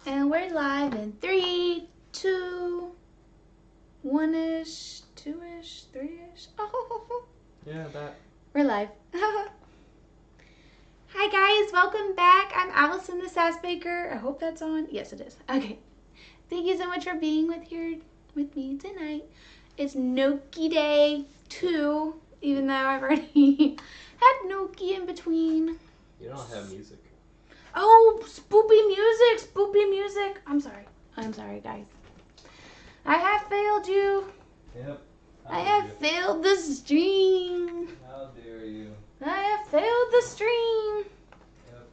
And we're live in 3, 2, 1-ish, 2-ish, 3-ish. Oh, yeah, that. We're live. Hi guys, welcome back. I'm Allison the Sass Baker. I hope that's on. Yes, it is. Okay. Thank you so much for being with me tonight. It's Gnocchi Day 2, even though I've already had gnocchi in between. You don't have music. Oh, spoopy music. I'm sorry, guys. I have failed you. Yep. I have failed the stream. How dare you? I have failed the stream. Yep.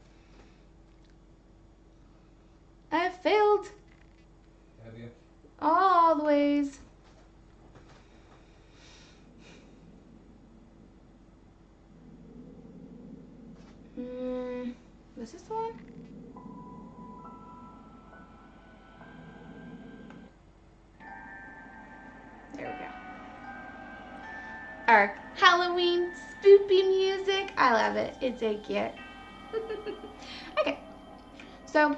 I have failed. Have you? All the ways. Was this the one? There we go. Our Halloween spoopy music. I love it. It's so cute. Okay. So,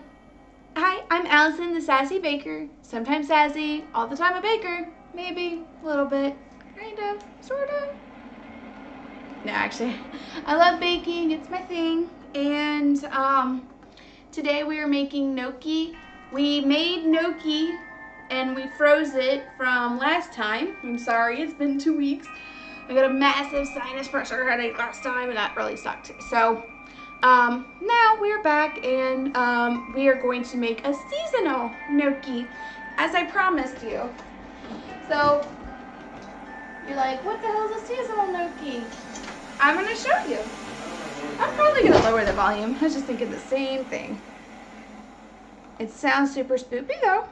hi, I'm Allison the Sassy Baker. Sometimes sassy, all the time a baker. Maybe a little bit. Kind of. Sort of. No, actually, I love baking. It's my thing. And today we are making gnocchi. We made gnocchi and we froze it from last time. I'm sorry, it's been 2 weeks. I got a massive sinus pressure headache last time and that really sucked. So now we're back and we are going to make a seasonal gnocchi as I promised you. So you're like, what the hell is a seasonal gnocchi? I'm going to show you. I'm probably going to lower the volume. I was just thinking the same thing. It sounds super spoopy though.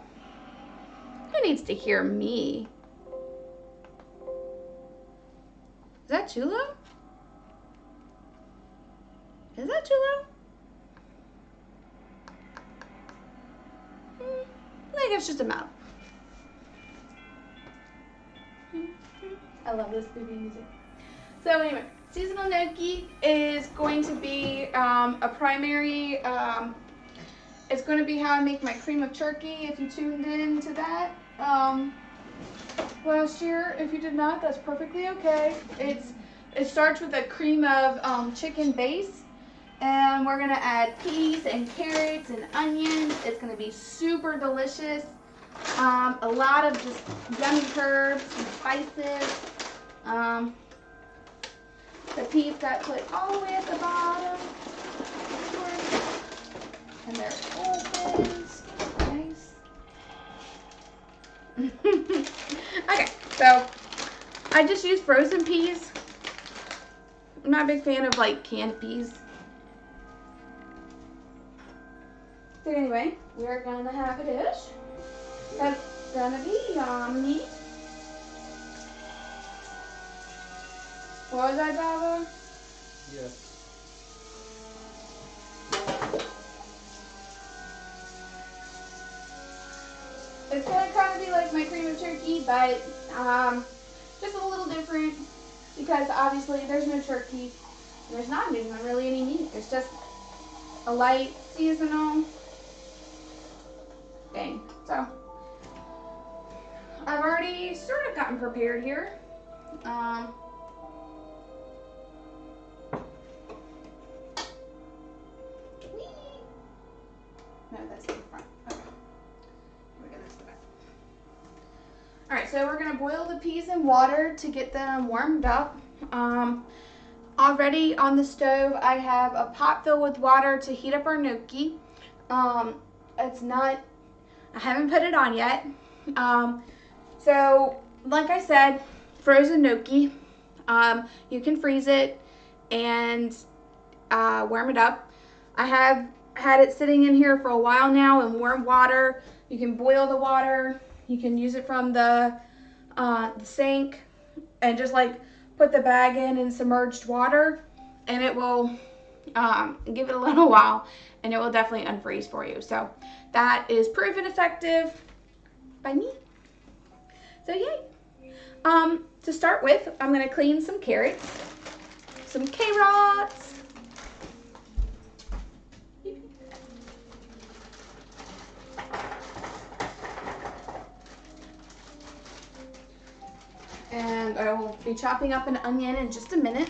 Who needs to hear me? Is that too low? Is that too low? I think it's just a mouth. I love this spoopy music. So anyway, seasonal gnocchi is going to be a primary, it's going to be how I make my cream of turkey if you tuned in to that last year. If you did not, that's perfectly okay. It starts with a cream of chicken base, and we're going to add peas and carrots and onions. It's going to be super delicious. A lot of just yummy herbs and spices. The peas got put all the way at the bottom. And they're opened. Nice. Okay, so I just use frozen peas. I'm not a big fan of like canned peas. So anyway, we're gonna have a dish that's gonna be yummy. What was that, Baba? Yes. It's gonna kind of be like my cream of turkey, but just a little different because obviously there's no turkey. There's not even really any meat. It's just a light seasonal thing. So I've already sort of gotten prepared here. No, that's in front. Okay. Alright, so we're going to boil the peas in water to get them warmed up. Already on the stove, I have a pot filled with water to heat up our gnocchi. It's not, I haven't put it on yet. So, like I said, frozen gnocchi. You can freeze it and warm it up. I have had it sitting in here for a while now in warm water. You can boil the water. You can use it from the sink and just like put the bag in submerged water, and it will give it a little while and it will definitely unfreeze for you. So that is proven effective by me. So yay. To start with, I'm going to clean some carrots, some carrots. And I will be chopping up an onion in just a minute.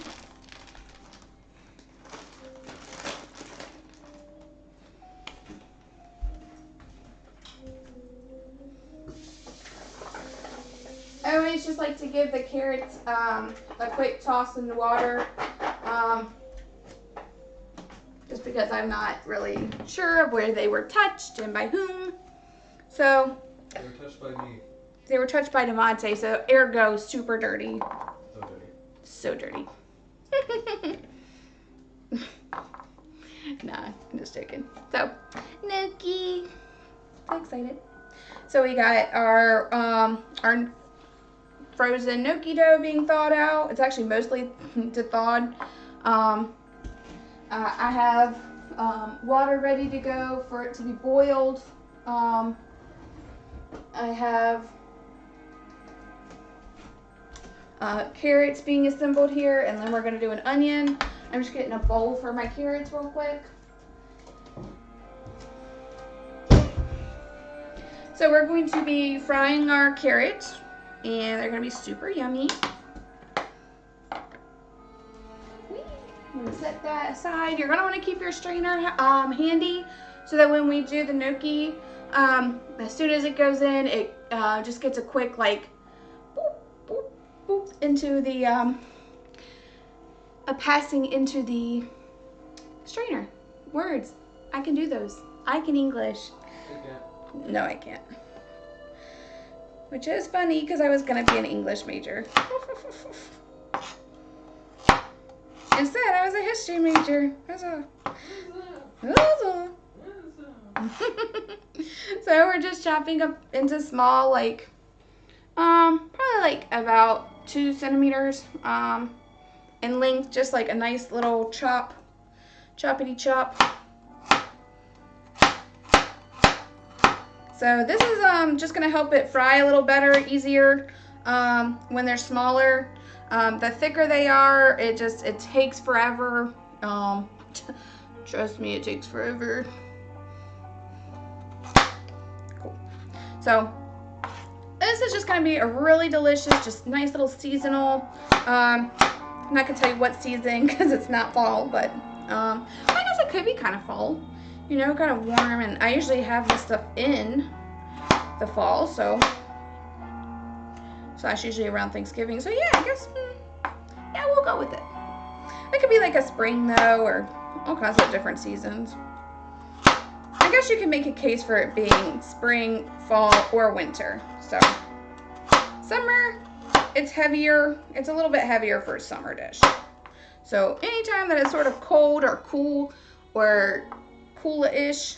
I always just like to give the carrots a quick toss in the water, just because I'm not really sure of where they were touched and by whom. So They were touched by me. they were touched by Devontae, so ergo super dirty. So dirty. So dirty. Nah, I'm just joking. So, Gnocchi. So excited. So we got our frozen gnocchi dough being thawed out. It's actually mostly thawed. I have water ready to go for it to be boiled. I have carrots being assembled here, and then we're going to do an onion. I'm just getting a bowl for my carrots real quick. So we're going to be frying our carrots, and they're going to be super yummy. I'm going to set that aside. You're going to want to keep your strainer handy so that when we do the gnocchi, as soon as it goes in, it just gets a quick like boop, boop, boop into the passing into the strainer. Words. I can do those. I can English. Okay. No, I can't. Which is funny because I was going to be an English major. Instead, I was a history major. That's all. So we're just chopping up into small, like, probably like about 2 centimeters in length, just like a nice little choppity chop. So this is just gonna help it fry a little better, easier when they're smaller. The thicker they are, it takes forever. Trust me, it takes forever. Cool. So this is just gonna be a really delicious, just nice little seasonal. I'm not gonna tell you what season because it's not fall, but I guess it could be kind of fall. You know, kind of warm, and I usually have this stuff in the fall, so that's usually around Thanksgiving. So yeah, I guess, yeah, we'll go with it. It could be like a spring though, or all kinds of different seasons. I guess you can make a case for it being spring, fall, or winter. So summer, it's heavier. It's a little bit heavier for a summer dish. So anytime that it's sort of cold or cool or cool-ish,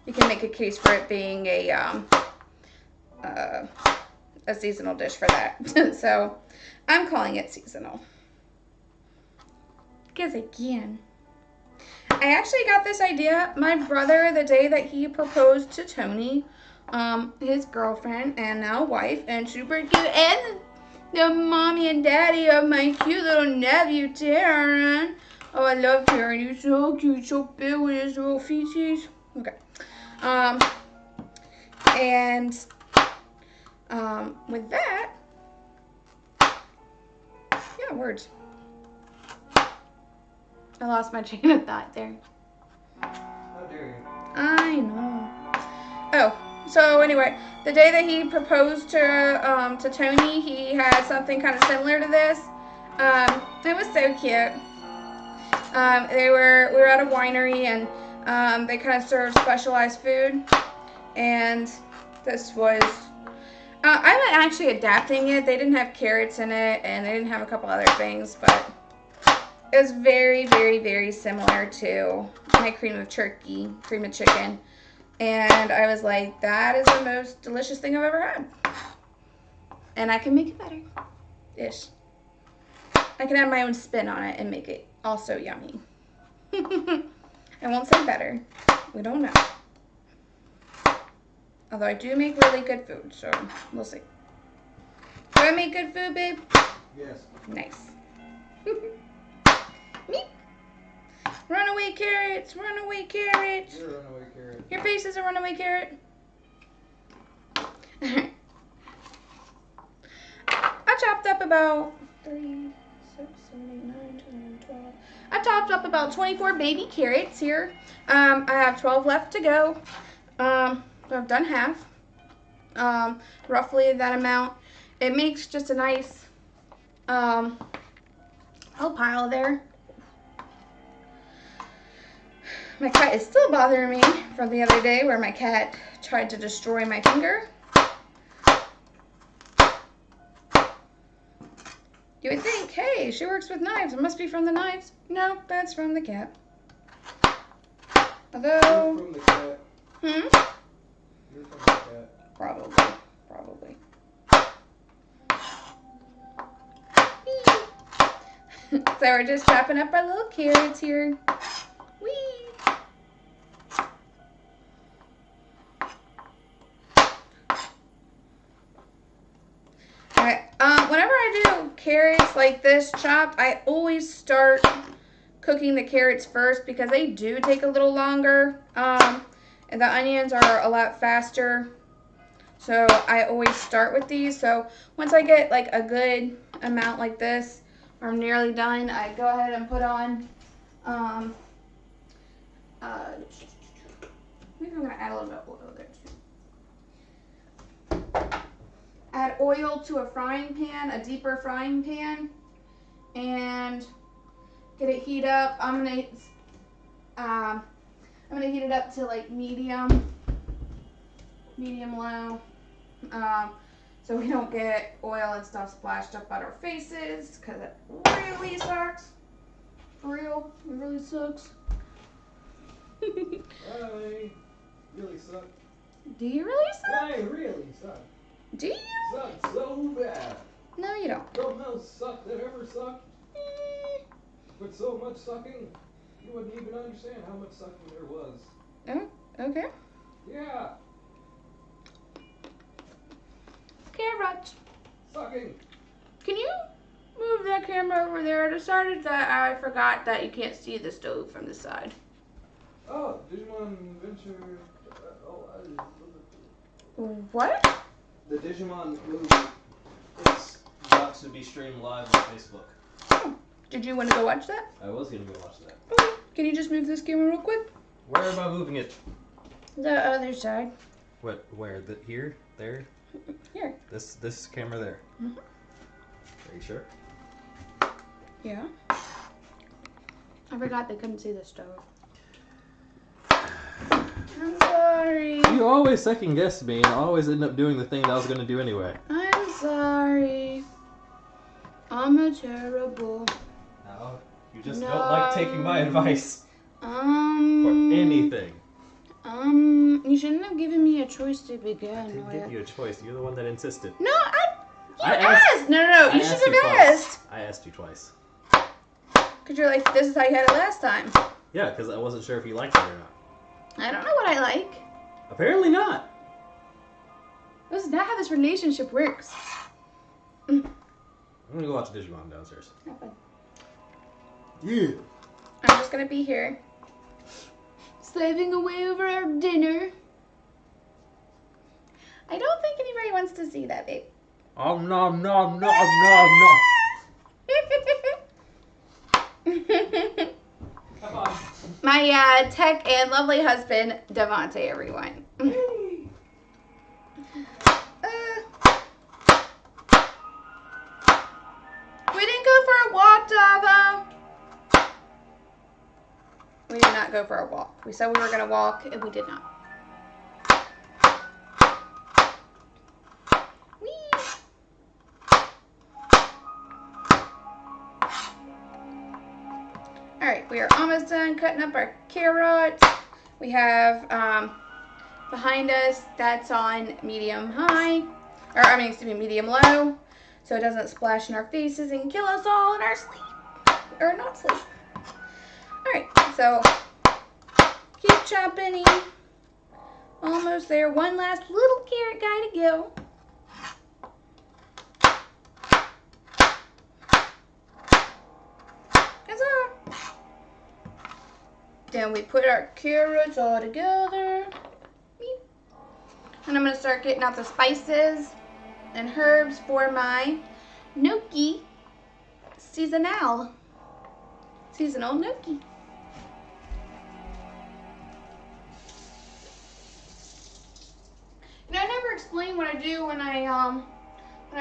you can make a case for it being a seasonal dish for that. So I'm calling it seasonal because I can. I actually got this idea. My brother, the day that he proposed to Tony, his girlfriend and now wife, and super cute, and the mommy and daddy of my cute little nephew Taryn. Oh, I love Taryn. He's so cute, so big with his little feeties. Okay. And with that, yeah, words. I lost my train of thought there. How dare you? I know. Oh, so anyway, the day that he proposed to Tony, he had something kind of similar to this. It was so cute. We were at a winery, and they kind of served specialized food, and this was I'm actually adapting it. They didn't have carrots in it, and they didn't have a couple other things, but it was very, very, very similar to my cream of chicken, and I was like, that is the most delicious thing I've ever had, and I can make it better ish. I can add my own spin on it and make it also yummy. I won't say better. We don't know. Although I do make really good food, so we'll see. Do I make good food, babe? Yes. Nice. Me. Runaway carrots, runaway carrots. You're a runaway carrot. Your face is a runaway carrot. about 3, 6, 7, 8, 9, 10, 12. I topped up about 24 baby carrots here. I have 12 left to go. So I've done half. Roughly that amount. It makes just a nice whole pile there. My cat is still bothering me from the other day where my cat tried to destroy my finger. You would think, hey, she works with knives. It must be from the knives. No, that's from the cat. Although... You're from the cat. You're from the cat. Probably. So we're just chopping up our little carrots here. Whee! Alright, whenever I do carrots like this chopped, I always start cooking the carrots first because they do take a little longer. And the onions are a lot faster. So I always start with these. So once I get like a good amount like this, or I'm nearly done, I go ahead and put on, maybe I'm gonna add a little bit of oil there too. Add oil to a frying pan, a deeper frying pan, and get it heat up. I'm gonna heat it up to like medium low, so we don't get oil and stuff splashed up on our faces, because it really sucks. For real, it really sucks. I really suck. Do you really suck? I really suck. Do you? Suck so bad. No, you don't. No mouse suck that ever sucked. But so much sucking, you wouldn't even understand how much sucking there was. Oh, okay. Yeah, Carrot. sucking. Can you move that camera over there? I decided that I forgot that you can't see the stove from the side. Oh, Digimon Adventure. What? The Digimon movie is about to be streamed live on Facebook. Oh, did you want to go watch that? I was gonna go watch that. Okay. Can you just move this camera real quick? Where am I moving it? The other side. What? Where? Here? There? Here. This camera there. Mhm. Are you sure? Yeah. I forgot they couldn't see the stove. I'm sorry. You always second guess me and always end up doing the thing that I was going to do anyway. I'm sorry. I'm a terrible. No, you just don't like taking my advice for For anything. You shouldn't have given me a choice to begin I didn't with. give you a choice. You're the one that insisted. No, you I asked. No. You should have asked. I asked you twice. Because you're like, this is how you had it last time. Yeah, because I wasn't sure if you liked it or not. I don't know what I like. Apparently not. This is not how this relationship works. I'm going to go watch Digimon downstairs. Have fun. Yeah. I'm just going to be here. Slaving away over our dinner. I don't think anybody wants to see that, babe. Oh, no. Come on. My tech and lovely husband, Devontae, everyone. We didn't go for a walk, Dava. We did not go for a walk. We said we were going to walk, and we did not. Alright, we are almost done cutting up our carrots. We have behind us, that's on medium low, so it doesn't splash in our faces and kill us all in our sleep. Or not sleep. Alright, so keep chopping. Almost there. One last little carrot guy to go. That's all. Then we put our carrots all together. And I'm going to start getting out the spices and herbs for my Gnocchi seasonal. Seasonal gnocchi. You know, I never explain what I do when I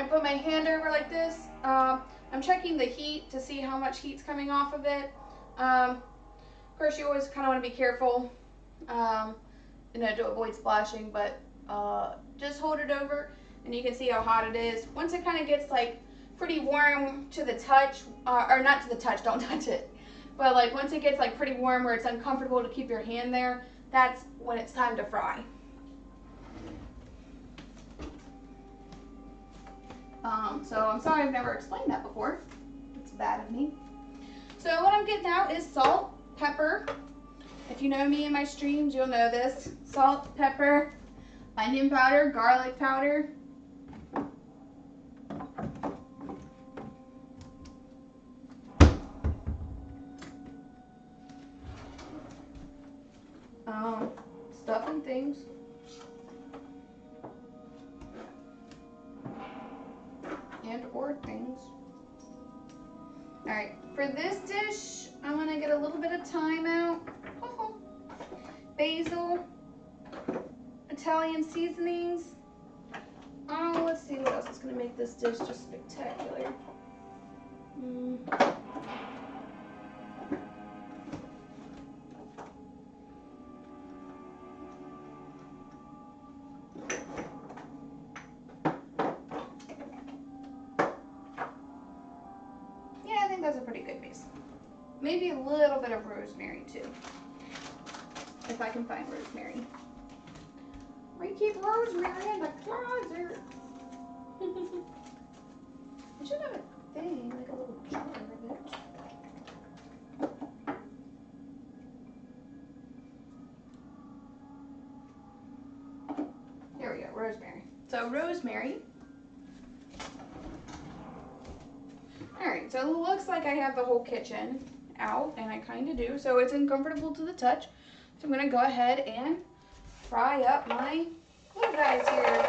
put my hand over like this. I'm checking the heat to see how much heat's coming off of it. Of course, you always kind of want to be careful, you know, to avoid splashing, but just hold it over and you can see how hot it is. Once it kind of gets like pretty warm to the touch, or not to the touch, don't touch it, but like once it gets like pretty warm where it's uncomfortable to keep your hand there, that's when it's time to fry. So I'm sorry I've never explained that before. It's bad of me. So what I'm getting out is salt, pepper. If you know me in my streams, you'll know this. Salt, pepper, onion powder, garlic powder. Stuff and things. And or things. Alright, for this dish, I'm gonna get a little bit of thyme out. Basil, Italian seasonings. Oh, let's see what else is gonna make this dish just spectacular. Yeah, I think that's a pretty good base. Maybe a little bit of rosemary too, if I can find rosemary. We keep rosemary in the closet. I should have a thing, like a little jar of it. There we go, rosemary. So rosemary. Alright, so it looks like I have the whole kitchen out, and I kind of do, so it's uncomfortable to the touch. So I'm going to go ahead and fry up my little guys here.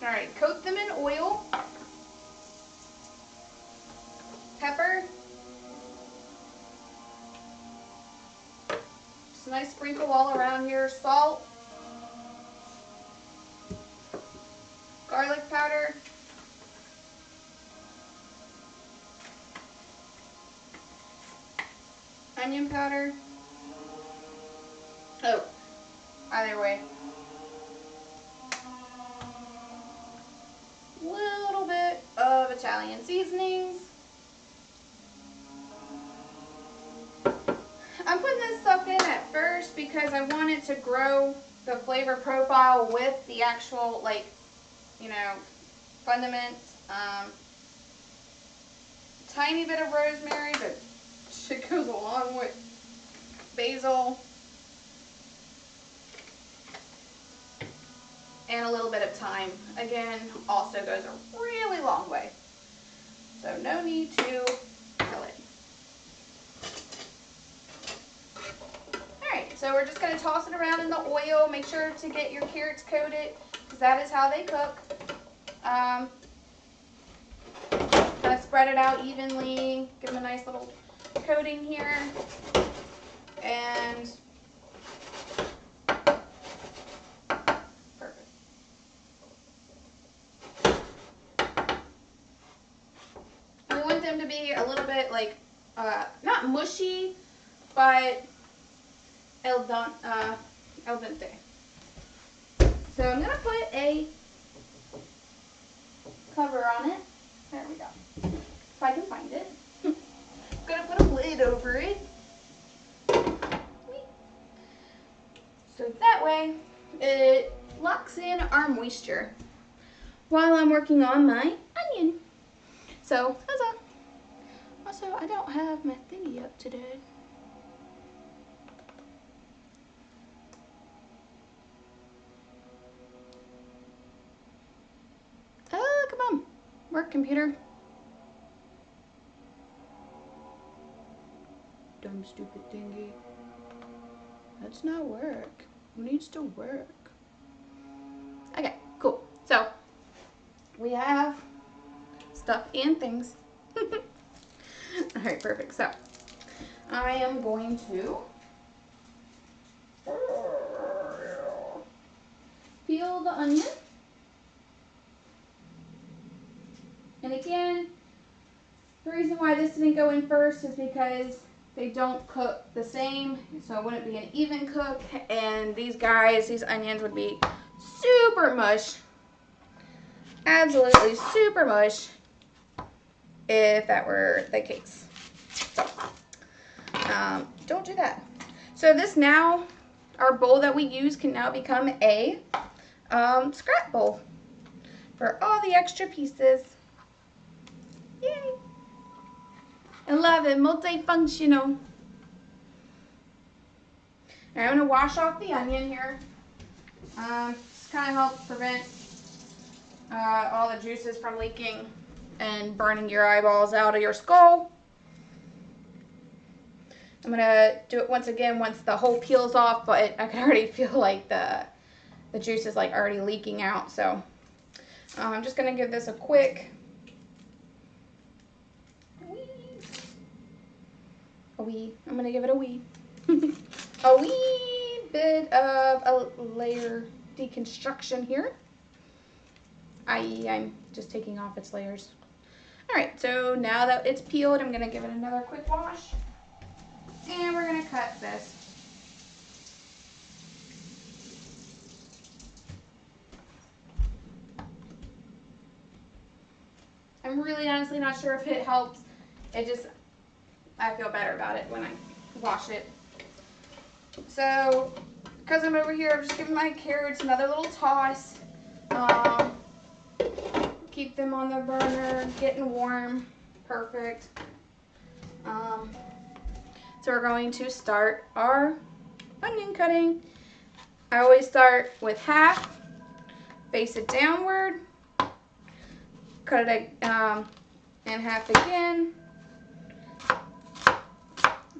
Alright, coat them in oil, pepper, just a nice sprinkle all around here, salt, garlic powder, onion powder. Oh, either way. Little bit of Italian seasonings. I'm putting this stuff in at first because I want it to grow the flavor profile with the actual, like, you know, condiment. Tiny bit of rosemary, but shit goes along with basil. And a little bit of thyme. Again, also goes a really long way. So no need to kill it. Alright, so we're just going to toss it around in the oil. Make sure to get your carrots coated, because that is how they cook. Kind of spread it out evenly. Give them a nice little coating here. And them to be a little bit like not mushy, but el dente. So I'm gonna put a cover on it. There we go. If I can find it. Gonna put a lid over it. So that way it locks in our moisture while I'm working on my onion. So huzzah! Also, I don't have my thingy up today. Oh, come on. Work, computer. Dumb, stupid thingy. That's not work. Who needs to work? we have stuff and things. All right, perfect. So I am going to peel the onion. And again, the reason why this didn't go in first is because they don't cook the same, so it wouldn't be an even cook, and these onions would be super mush, absolutely super mush, if that were the case. So, don't do that. So this now, our bowl that we use can now become a scrap bowl for all the extra pieces. Yay! I love it, multifunctional. Now I'm going to wash off the onion here. This kind of helps prevent all the juices from leaking and burning your eyeballs out of your skull. I'm going to do it once again once the whole peels off, but I can already feel like the juice is like already leaking out. So I'm just going to give this a quick I'm going to give it a wee. A wee bit of a layer deconstruction here. I'm just taking off its layers. All right, so now that it's peeled, I'm going to give it another quick wash. And we're going to cut this. I'm really honestly not sure if it helps. I feel better about it when I wash it. So, because I'm over here, I'm just giving my carrots another little toss. Keep them on the burner, getting warm. Perfect. So we're going to start our onion cutting. I always start with half, face it downward, cut it in half again,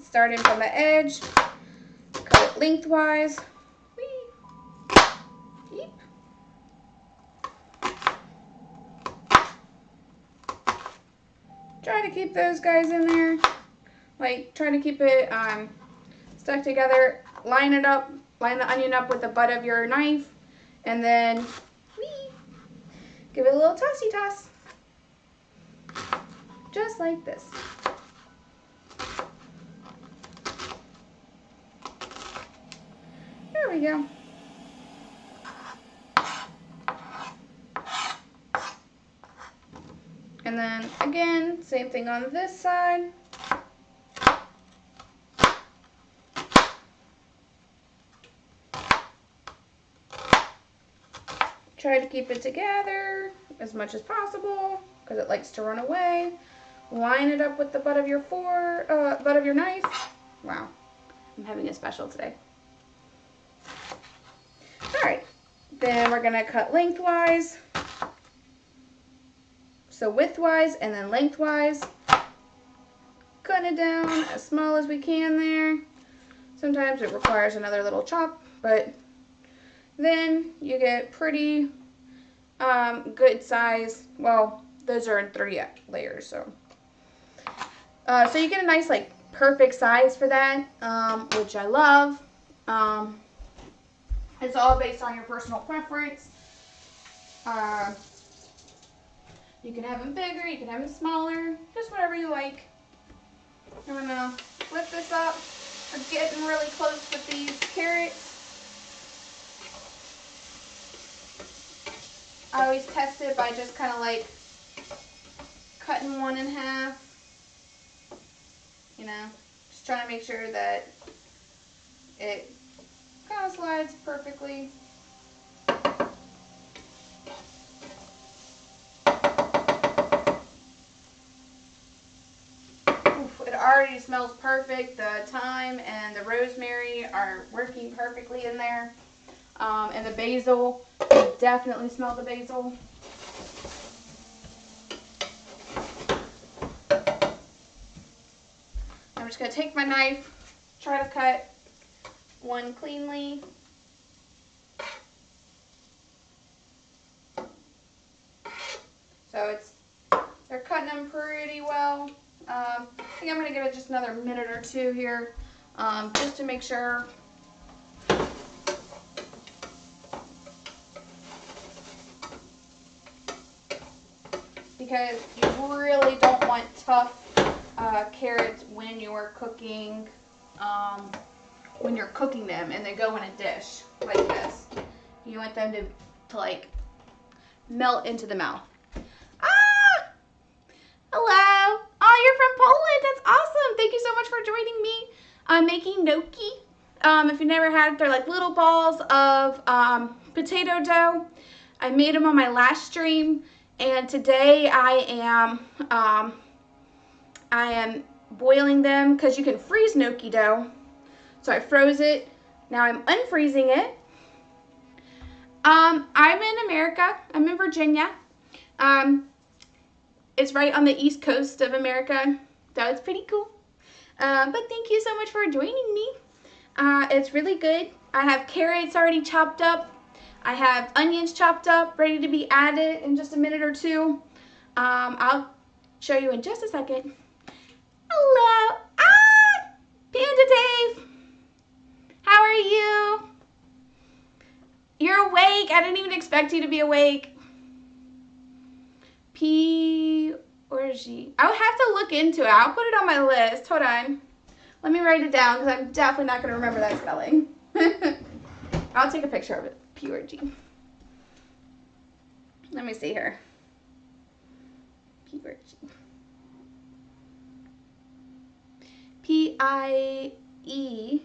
starting from the edge, cut it lengthwise. Yeep. Try to keep those guys in there. Like, try to keep it stuck together. Line it up, line the onion up with the butt of your knife, and then give it a little tossy toss. Just like this. There we go. And then again, same thing on this side. Try to keep it together as much as possible because it likes to run away. Line it up with the butt of your knife. Wow, I'm having a special today. All right, then we're gonna cut lengthwise. So widthwise and then lengthwise. Cut it down as small as we can there. Sometimes it requires another little chop, but then you get pretty good size. Well, those are in 3 layers, so you get a nice like perfect size for that, which I love. It's all based on your personal preference. You can have them bigger, you can have them smaller, just whatever you like. I'm gonna flip this up. I'm getting really close with these carrots. I always test it by just kind of like cutting one in half. You know, just trying to make sure that it kind of slides perfectly. Oof, it already smells perfect. The thyme and the rosemary are working perfectly in there. And the basil, you definitely smell the basil. I'm just going to take my knife, try to cut one cleanly. So they're cutting them pretty well. I think I'm gonna give it just another minute or two here, just to make sure. Because you really don't want tough carrots when you're cooking them and they go in a dish like this. You want them to like melt into the mouth. Ah! Hello. Oh, you're from Poland. That's awesome. Thank you so much for joining me. I'm making gnocchi. If you've never had, they're like little balls of potato dough. I made them on my last stream, and today I am boiling them because you can freeze gnocchi dough. So I froze it. Now I'm unfreezing it. I'm in America. I'm in Virginia. It's right on the east coast of America, so it's pretty cool. But thank you so much for joining me. It's really good. I have carrots already chopped up. I have onions chopped up, ready to be added in just a minute or two. I'll show you in just a second. Hello. Ah! Panda Dave. How are you? You're awake. I didn't even expect you to be awake. P or G. I would have to look into it. I'll put it on my list. Hold on. Let me write it down because I'm definitely not going to remember that spelling. I'll take a picture of it. P or G. Let me see here. P or G. P-I-E-O-R-O-G-I.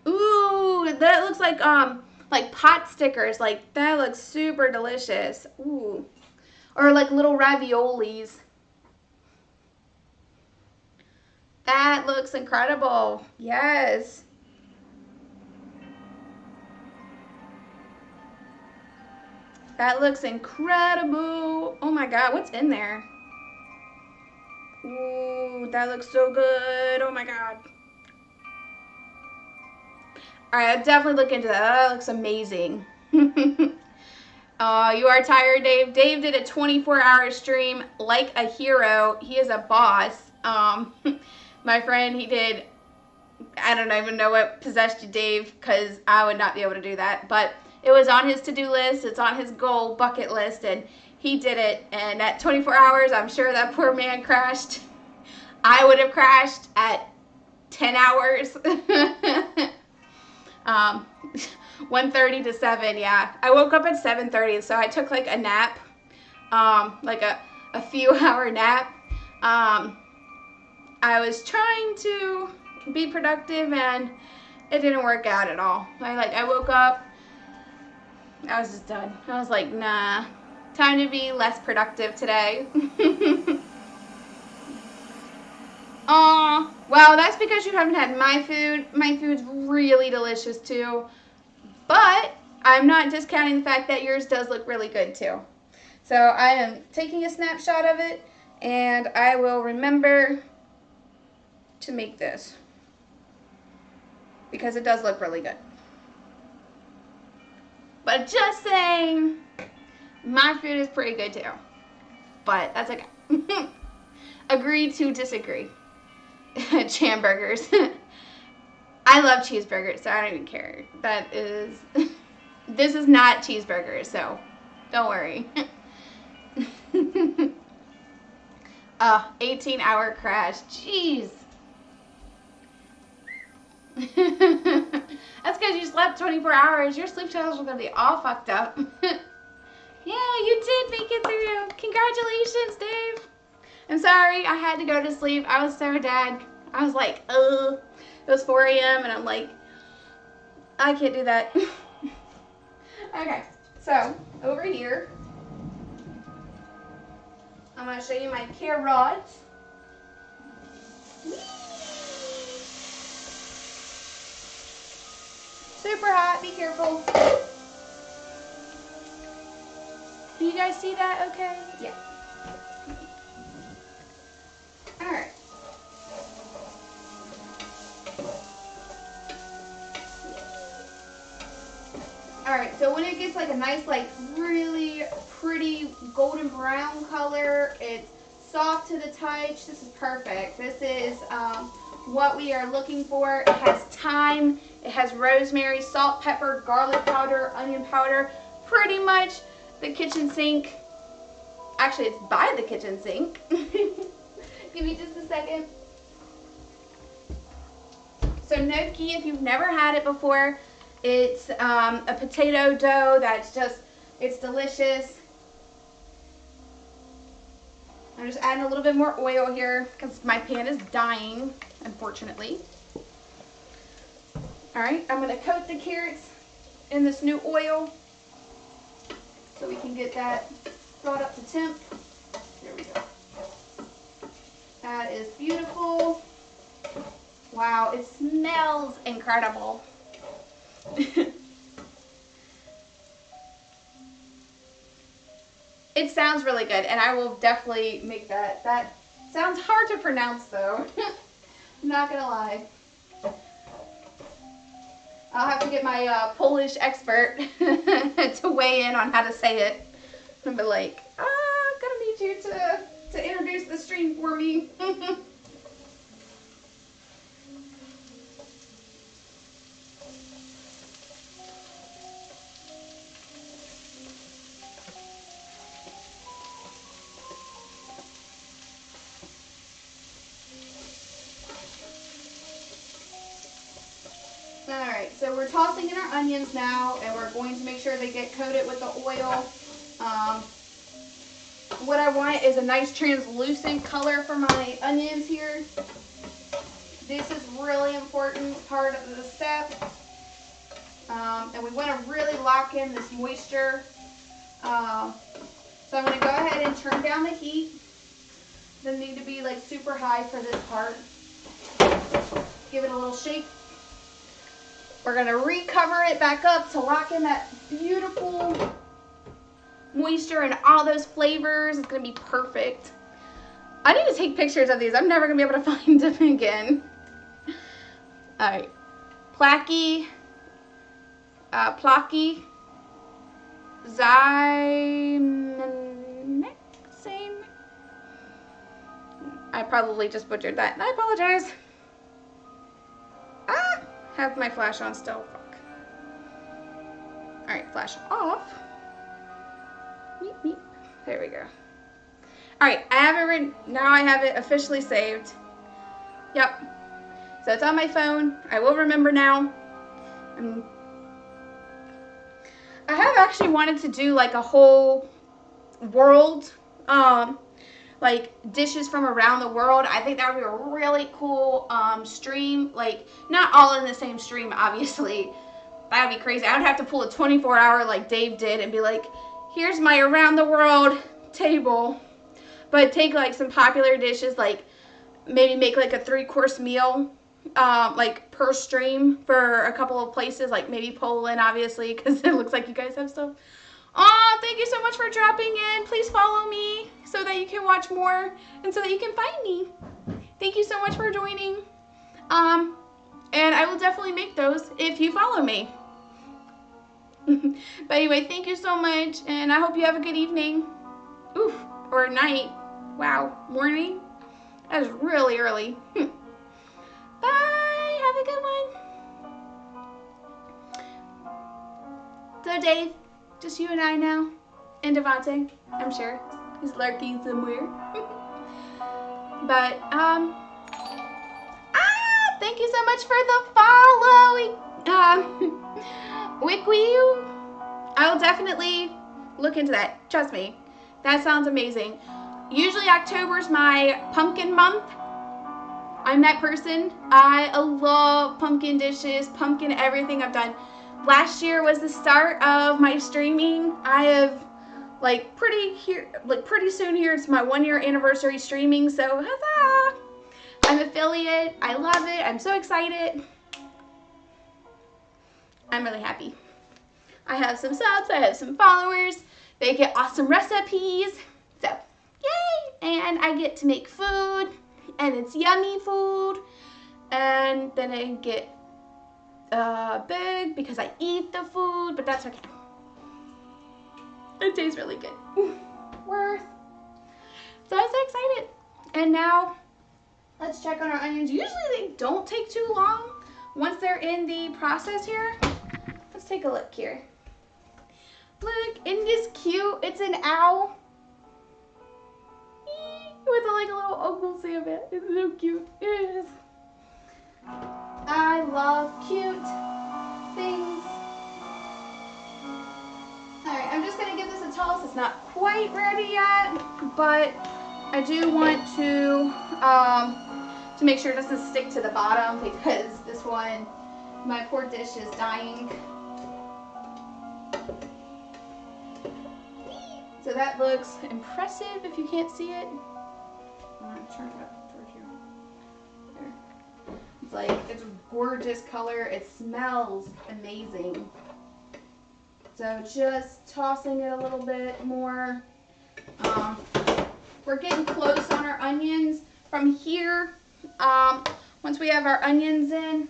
Ooh, that looks like pot stickers. Like that looks super delicious. Ooh. Or like little raviolis. That looks incredible. Yes. That looks incredible. Oh my God, what's in there? Ooh, that looks so good. Oh my God. All right, I'll definitely look into that. That looks amazing. You are tired, Dave. Dave did a 24-hour stream like a hero. He is a boss. My friend, he did, I don't even know what possessed you, Dave, because I would not be able to do that. But it was on his to-do list. It's on his goal bucket list, and he did it. And at 24 hours, I'm sure that poor man crashed. I would have crashed at 10 hours. 1:30 to 7, yeah. I woke up at 7:30, so I took like a nap, like a few hour nap. I was trying to be productive and it didn't work out at all. I woke up, I was just done. I was like, nah, time to be less productive today. Aw, well, that's because you haven't had my food. My food's really delicious too. But I'm not discounting the fact that yours does look really good too. So I am taking a snapshot of it, and I will remember to make this because it does look really good. But just saying, my food is pretty good too. But that's okay. Agree to disagree. Chamburgers. I love cheeseburgers, so I don't even care. That is, this is not cheeseburgers, so don't worry. 18-hour crash. Jeez. That's because you slept 24 hours. Your sleep channels are going to be all fucked up. Yeah, you did make it through. Congratulations, Dave. I'm sorry. I had to go to sleep. I was so dead. I was like, ugh. It was 4 a.m. and I'm like, I can't do that. Okay, so over here, I'm going to show you my carrots. Super hot, be careful. Do you guys see that okay? Yeah. Alright. Alright, so when it gets like a nice, like really pretty golden brown color, it's soft to the touch. This is perfect. This is what we are looking for. It has thyme, it has rosemary, salt, pepper, garlic powder, onion powder, pretty much the kitchen sink. Actually, it's by the kitchen sink. Give me just a second. So gnocchi, if you've never had it before, it's a potato dough that's just, it's delicious. I'm just adding a little bit more oil here because my pan is dying, unfortunately. All right, I'm going to coat the carrots in this new oil so we can get that brought up to temp. There we go. That is beautiful. Wow, it smells incredible. It sounds really good, and I will definitely make that. That sounds hard to pronounce, though. I'm not gonna lie. I'll have to get my Polish expert to weigh in on how to say it. And be like, I'm gonna need you to introduce the stream for me. Alright, so we're tossing in our onions now, and we're going to make sure they get coated with the oil. What I want is a nice translucent color for my onions here. This is really important part of the step. And we want to really lock in this moisture. So I'm going to go ahead and turn down the heat. Doesn't need to be like super high for this part. Give it a little shake. We're going to recover it back up to lock in that beautiful moisture and all those flavors. It's going to be perfect. I need to take pictures of these. I'm never going to be able to find them again. Alright. Placky. Zyme. I probably just butchered that. I apologize. Have my flash on still. Fuck. Alright, flash off. Meep, meep. There we go. Alright, I have it written. Now I have it officially saved. Yep. So it's on my phone. I will remember now. I have actually wanted to do like a whole world, like dishes from around the world. I think that would be a really cool stream. Like, not all in the same stream, obviously. That would be crazy. I would have to pull a 24-hour like Dave did and be like, here's my around the world table. But take like some popular dishes, like maybe make like a 3-course meal, like per stream for a couple of places, like maybe Poland, obviously, because it looks like you guys have stuff. Aw, thank you so much for dropping in. Please follow me so that you can watch more and so that you can find me. Thank you so much for joining. And I will definitely make those if you follow me. But anyway, thank you so much, and I hope you have a good evening. Oof, or night. Wow, morning? That is really early. Bye, have a good one. So Dave, just you and I now, and Devontae, I'm sure. He's lurking somewhere. But, thank you so much for the follow. Wickwee, I will definitely look into that. Trust me. That sounds amazing. Usually October's my pumpkin month. I'm that person. I love pumpkin dishes, pumpkin everything I've done. Last year was the start of my streaming. I have pretty soon here it's my 1-year anniversary streaming, so huzzah! I'm affiliate. I love it. I'm so excited. I'm really happy. I have some subs. I have some followers. They get awesome recipes. So, yay! And I get to make food. And it's yummy food. And then I get big because I eat the food, but that's okay. It tastes really good. Worth. So I'm so excited. And now let's check on our onions. Usually they don't take too long once they're in the process here. Let's take a look here. Look, isn't this cute? It's an owl. With like a little Uncle Santa. It's so cute. It is. I love cute things. Alright, I'm just going to give this a toss. It's not quite ready yet, but I do want to make sure it doesn't stick to the bottom because this one, my poor dish is dying. So that looks impressive if you can't see it. I'm going to turn it up towards you. There. It's like, it's a gorgeous color. It smells amazing. So just tossing it a little bit more. We're getting close on our onions. From here, once we have our onions in,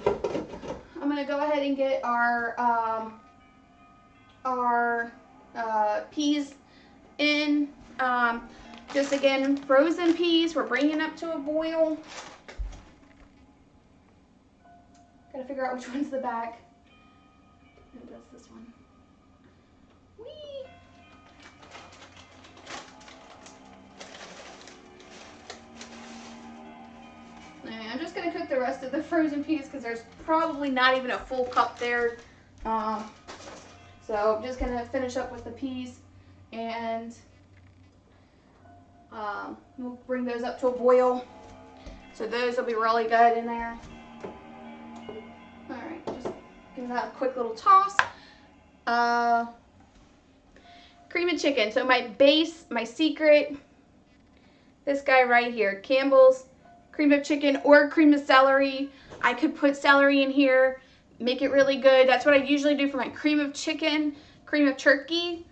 I'm going to go ahead and get our peas in. Just again, frozen peas. We're bringing up to a boil. Gotta figure out which one's the back. Maybe that's this one. Whee! I'm just gonna cook the rest of the frozen peas because there's probably not even a full cup there. So I'm just gonna finish up with the peas and we'll bring those up to a boil. So those will be really good in there. Alright, just give that a quick little toss. Cream of chicken. So my base, my secret, this guy right here, Campbell's cream of chicken or cream of celery. I could put celery in here, make it really good. That's what I usually do for my cream of chicken, cream of turkey.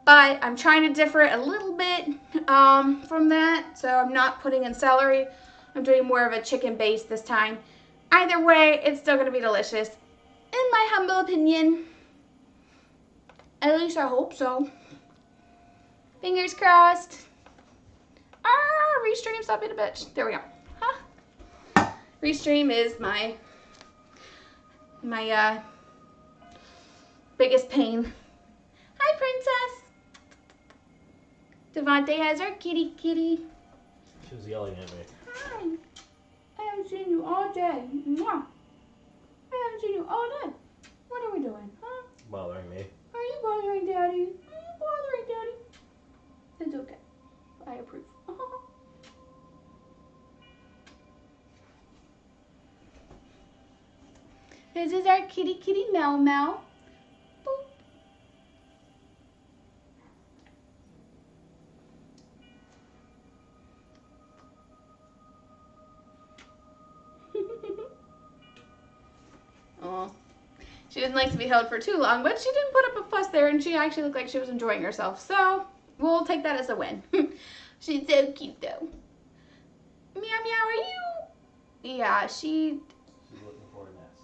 But I'm trying to differ a little bit from that. So I'm not putting in celery. I'm doing more of a chicken base this time. Either way, it's still going to be delicious. In my humble opinion. At least I hope so. Fingers crossed. Restream, stop being a bitch. There we go. Huh? Restream is my biggest pain. Hi, princess. Devontae has our kitty. She was yelling at me. Hi. I haven't seen you all day. Mwah. I haven't seen you all day. What are we doing, huh? Bothering me. Are you bothering Daddy? Are you bothering Daddy? It's okay. I approve. This is our kitty Mel Mel. Boop. Oh, she didn't like to be held for too long, but she didn't put up a fuss there, and she actually looked like she was enjoying herself. So we'll take that as a win. She's so cute, though. Meow meow, are you? Yeah, she's looking for a nest.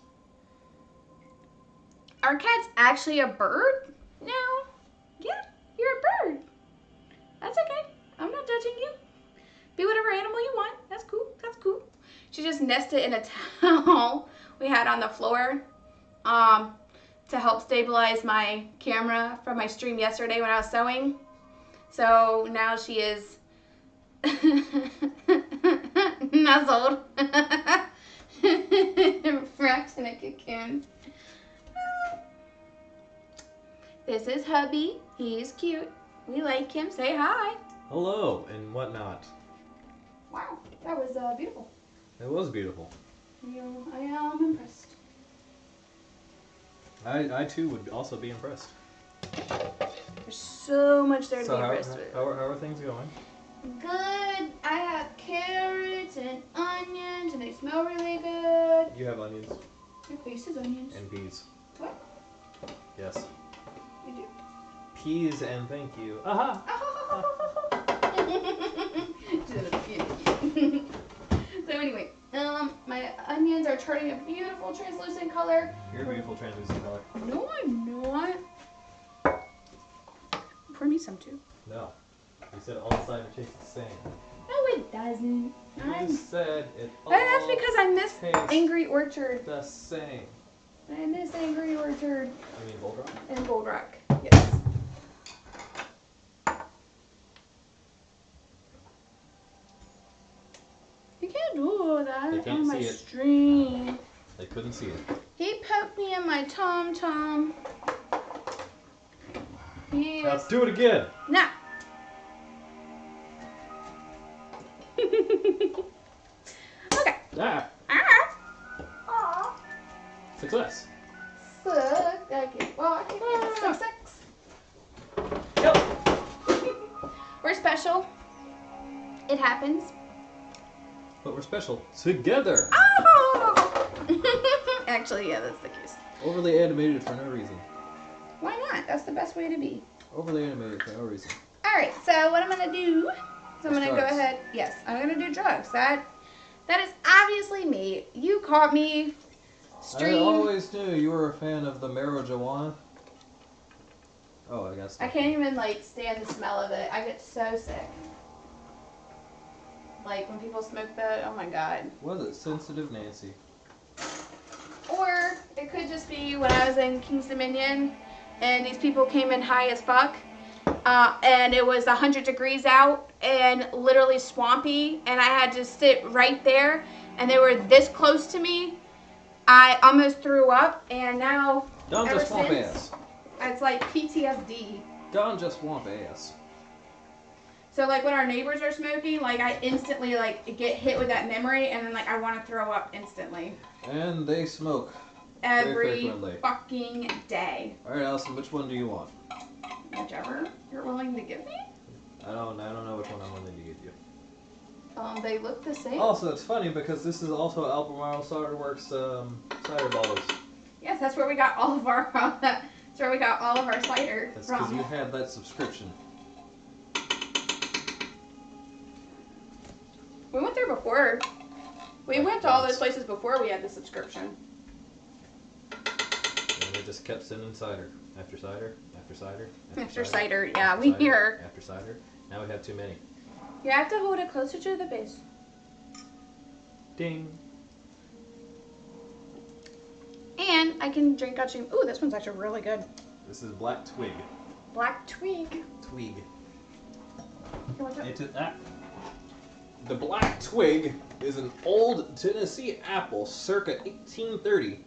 Our cat's actually a bird now. Yeah, you're a bird. That's okay. I'm not judging you. Be whatever animal you want. That's cool. That's cool. She just nested in a towel we had on the floor to help stabilize my camera from my stream yesterday when I was sewing. So now she is nuzzled. Wrapped in a cocoon. This is hubby. He's cute. We like him. Say hi. Hello, and whatnot. Wow, that was beautiful. It was beautiful. I am impressed. I too would also be impressed. There's so much there to So be impressed with. how are things going? Good. I have carrots and onions, and they smell really good. You have onions. Your face is onions. And peas. What? Yes. You do? Peas and thank you. Aha! So anyway, my onions are turning a beautiful translucent color. You're a beautiful translucent color. No, I'm not. Pour me some too. No. You said all cider tastes the same. No, it doesn't. You said it all That's because I miss tastes Angry Orchard. the same. I miss Angry Orchard. You mean Gold Rock? And Gold Rock. Yes. You can't do that on my stream. They couldn't see it. He poked me in my tom-tom. Let's do it again. Nah. Okay. Ah. Ah. Success. Okay. Well, I can give it 6. Yep. We're special. It happens. But we're special together. Oh! Actually, yeah, that's the case. Overly animated for no reason. Why not? That's the best way to be. Overly animated for no reason. Alright, so what I'm going to do is I'm going to go Drugs. ahead. Yes, I'm going to do drugs. That is obviously me. You caught me. I always knew you were a fan of the marijuana. Oh, I got stuff. I can't even, like, stand the smell of it. I get so sick. Like, when people smoke that, oh my god. Was it Sensitive Nancy? Or it could just be when I was in King's Dominion and these people came in high as fuck. And it was 100 degrees out and literally swampy. And I had to sit right there. And they were this close to me. I almost threw up. And now, Don ever just swamp since, ass. it's like PTSD. Don just swamp ass. So like when our neighbors are smoking, like I instantly like get hit with that memory. And then like I want to throw up instantly. And they smoke. Every frequently. fucking day. Alright, Allison, which one do you want? Whichever you're willing to give me. I don't know which one I'm willing to give you. They look the same. Also, it's funny because this is also Albemarle Cider Works cider bottles. Yes, that's where we got all of our. That's where we got all of our cider That's because from. you had that subscription. We went there before. We Like went to all once. those places before we had the subscription. And they just kept sending cider. After cider, after cider, After cider, yeah, after we cider, hear. After cider. Now we have too many. You have to hold it closer to the base. Ding. And I can drink out you. Ooh, this one's actually really good. This is Black Twig. Black twig. Twig. Here, watch out. The Black Twig is an old Tennessee apple circa 1830,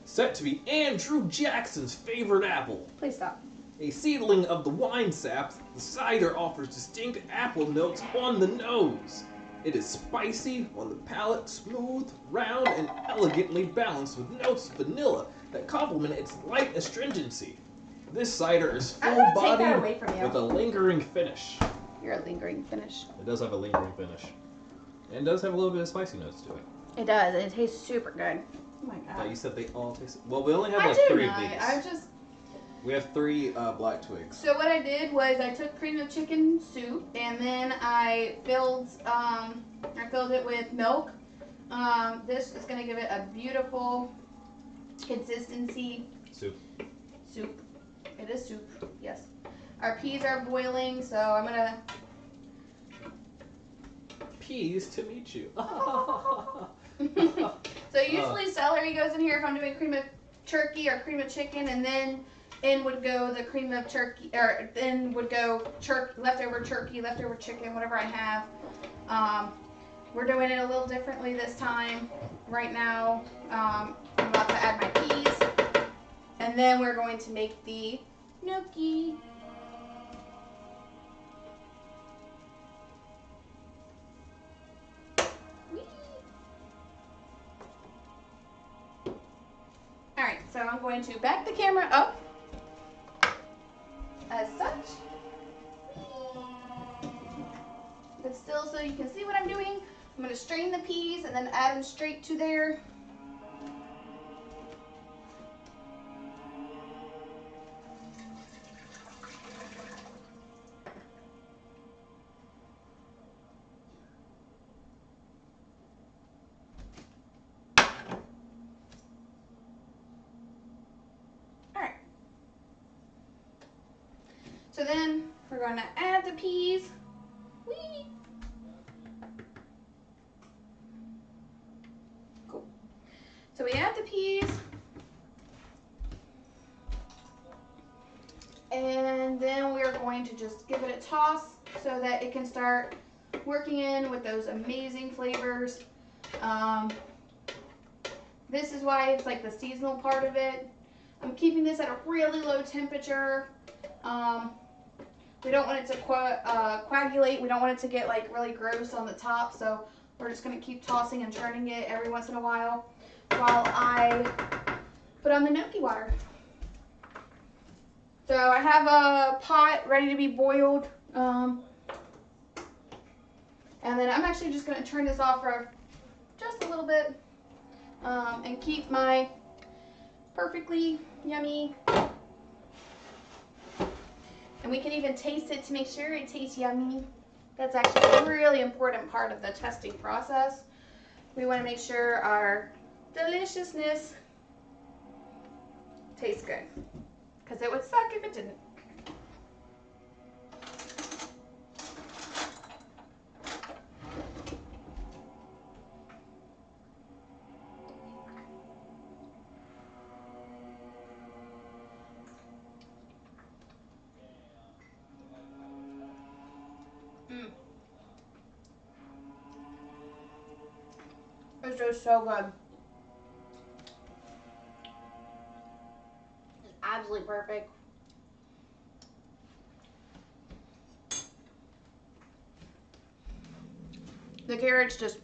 set to be Andrew Jackson's favorite apple. Please stop. A seedling of the wine sap, the cider offers distinct apple notes on the nose. It is spicy on the palate, smooth, round, and elegantly balanced with notes of vanilla that complement its light astringency. This cider is I'm gonna take that full-bodied away from you. with a lingering finish. You're a lingering finish. It does have a lingering finish. And it does have a little bit of spicy notes to it. It does. It tastes super good. Oh my Now god. you said they all taste. Well, we only have I like do 3 not. of these. I just. We have 3 Black Twigs. So what I did was I took cream of chicken soup and then I filled it with milk. This is gonna give it a beautiful consistency. Soup. Soup. It is soup. Yes. Our peas are boiling, so I'm gonna. Peas to meet you. So usually celery goes in here if I'm doing cream of turkey or cream of chicken, and then in would go the cream of turkey, or then would go leftover turkey, leftover chicken, whatever I have. We're doing it a little differently this time. Right now, I'm about to add my peas, and then we're going to make the gnocchi. Alright, so I'm going to back the camera up as such. But still, so you can see what I'm doing. I'm going to strain the peas and then add them straight to there. So then we're going to add the peas. Whee! Cool. So we add the peas. And then we're going to just give it a toss so that it can start working in with those amazing flavors. This is why it's like the seasonal part of it. I'm keeping this at a really low temperature. We don't want it to coagulate. We don't want it to get like really gross on the top. So we're just going to keep tossing and turning it every once in a while I put on the gnocchi water. So I have a pot ready to be boiled. And then I'm actually just going to turn this off for just a little bit and keep my perfectly yummy. And we can even taste it to make sure it tastes yummy. That's actually a really important part of the testing process. We want to make sure our deliciousness tastes good, because it would suck if it didn't. It's just so good. It's absolutely perfect. The carrots just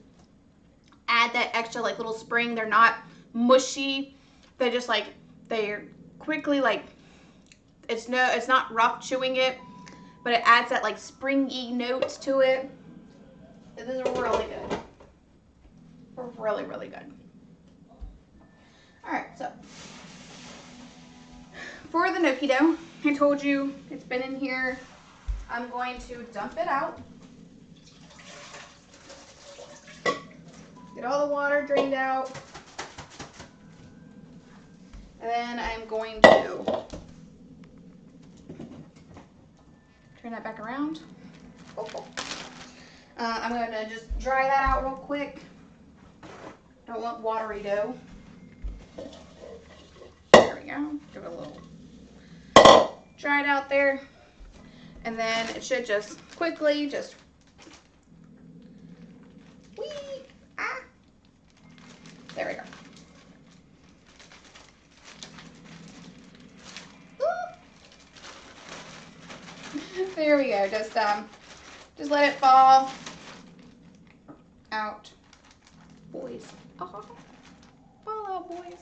add that extra like little spring. They're not mushy. They just like, they're quickly like, it's not rough chewing it, but it adds that like springy notes to it. This is really good. Really, really good. All right, so for the gnocchi dough, I told you it's been in here. I'm going to dump it out. Get all the water drained out. And then I'm going to turn that back around. I'm going to just dry that out real quick. Don't want watery dough. There we go. Give it a little dry it out there. And then it should just quickly just there we go. There we go. Just let it fall out, boys. Oh, fall out, boys.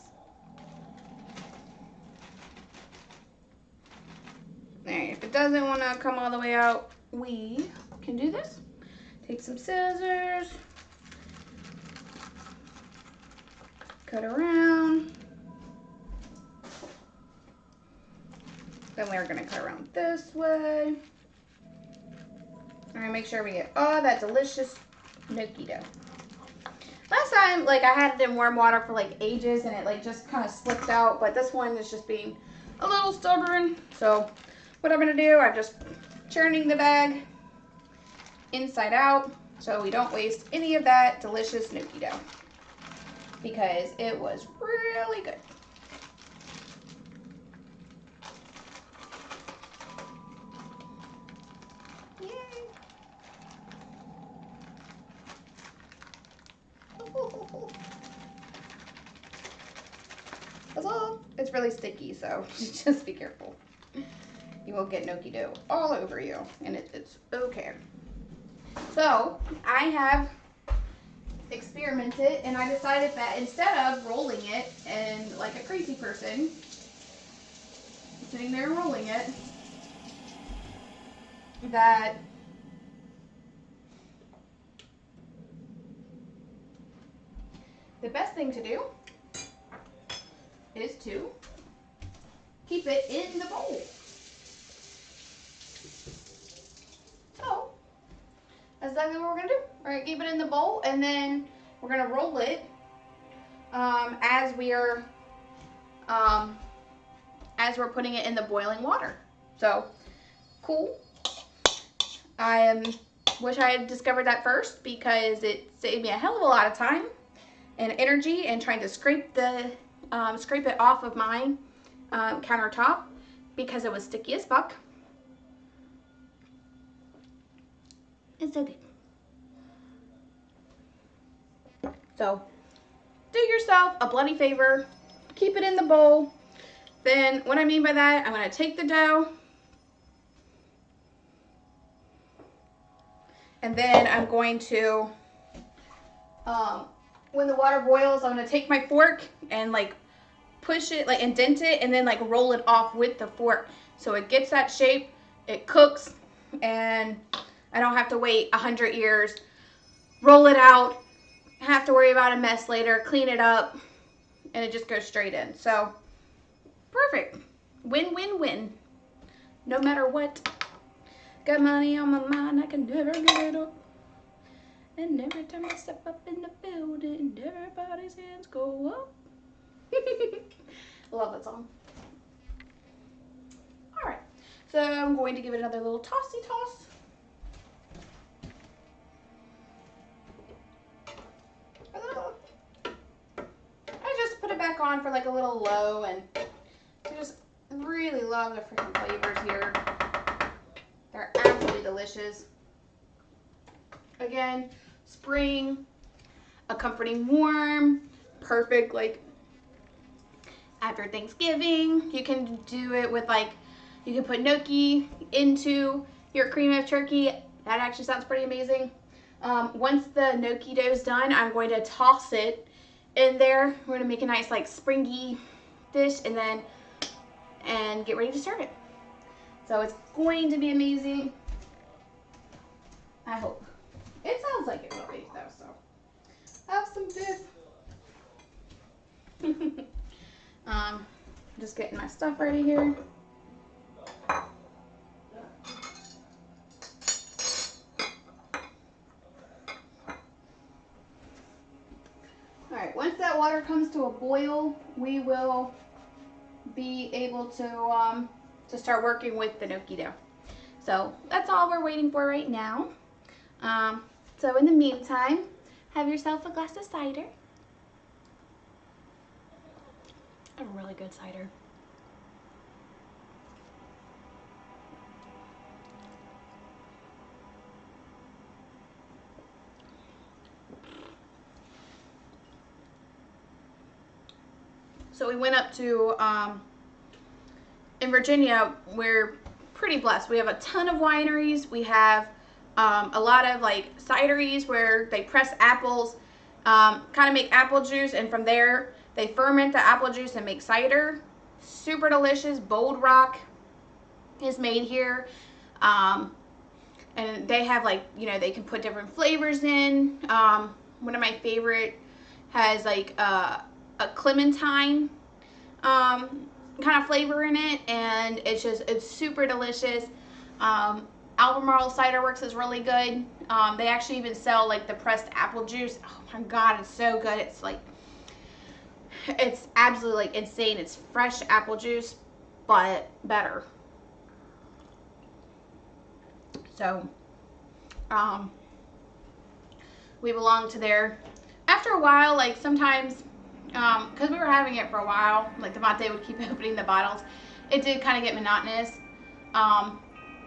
There. If it doesn't want to come all the way out, we can do this. Take some scissors, cut around. Then we're going to cut around this way. All right, make sure we get all that delicious gnocchi dough. Last time, like, I had it in warm water for like ages and it like just kind of slipped out, but this one is just being a little stubborn. So what I'm going to do, I'm just churning the bag inside out so we don't waste any of that delicious gnocchi dough, because it was really good. It's really sticky, so just be careful. You will get gnocchi dough all over you, and it's okay. So I have experimented, and I decided that instead of rolling it and like a crazy person, sitting there rolling it, that the best thing to do is to keep it in the bowl. So that's exactly what we're gonna do. We're gonna keep it in the bowl, and then we're gonna roll it as we're putting it in the boiling water. So cool. I wish I had discovered that first because it saved me a hell of a lot of time and energy and trying to scrape it off of my countertop because it was sticky as fuck. It's so good. So do yourself a bloody favor, keep it in the bowl. Then what I mean by that, I'm going to take the dough and then I'm going to, when the water boils, I'm going to take my fork and like push it, like indent it, and then like roll it off with the fork. So it gets that shape, it cooks, and I don't have to wait 100 years, roll it out, have to worry about a mess later, clean it up, and it just goes straight in. So perfect. Win, win, win. No matter what. Got money on my mind, I can never get it up. And every time I step up in the building, everybody's hands go up. Love that song. Alright, so I'm going to give it another little tossy toss. I just put it back on for like a little low, and I just really love the freaking flavors here. They're absolutely delicious. Again, spring, a comforting warm, perfect like after Thanksgiving. You can do it with like, you can put gnocchi into your cream of turkey. That actually sounds pretty amazing. Once the gnocchi dough is done, I'm going to toss it in there. We're going to make a nice like springy dish and get ready to serve it. So it's going to be amazing. I hope. It sounds like it will be though, so have some dip. Just getting my stuff ready here. Alright, once that water comes to a boil, we will be able to start working with the gnocchi dough. So that's all we're waiting for right now. So in the meantime, have yourself a glass of cider. A really good cider. So we went up to, in Virginia, we're pretty blessed. We have a ton of wineries. We have a lot of like cideries where they press apples, kind of make apple juice, and from there they ferment the apple juice and make cider. Super delicious. Bold Rock is made here. And they have like, you know, they can put different flavors in. One of my favorite has like a clementine kind of flavor in it, and it's super delicious. Albemarle Cider Works is really good. They actually even sell like the pressed apple juice. Oh my god, it's so good. It's like, it's absolutely like insane. It's fresh apple juice, but better. So, we belong to there. After a while, like sometimes, because we were having it for a while, like the mate would keep opening the bottles, it did kind of get monotonous.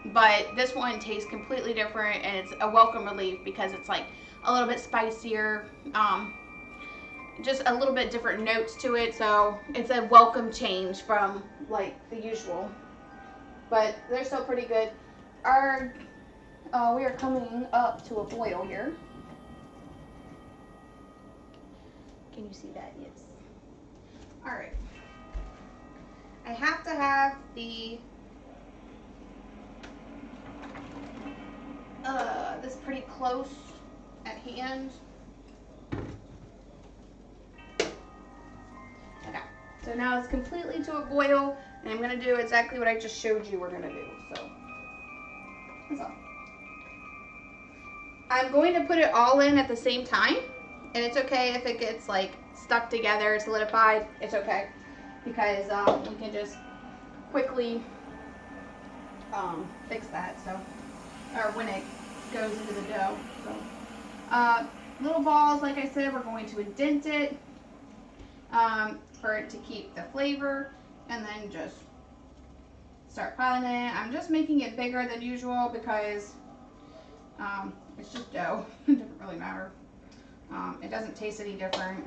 But this one tastes completely different, and it's a welcome relief because it's like a little bit spicier, just a little bit different notes to it, so it's a welcome change from like the usual. But they're still pretty good. We are coming up to a boil here. Can you see that? Yes. All right. I have to have this pretty close at hand. Okay. So now it's completely to a boil, and I'm going to do exactly what I just showed you we're going to do. So that's all. I'm going to put it all in at the same time, and it's okay if it gets like stuck together, solidified. It's okay because we can just quickly fix that. So, or when it goes into the dough. So, little balls, like I said, we're going to indent it for it to keep the flavor, and then just start piling it. I'm just making it bigger than usual because it's just dough. It doesn't really matter. It doesn't taste any different.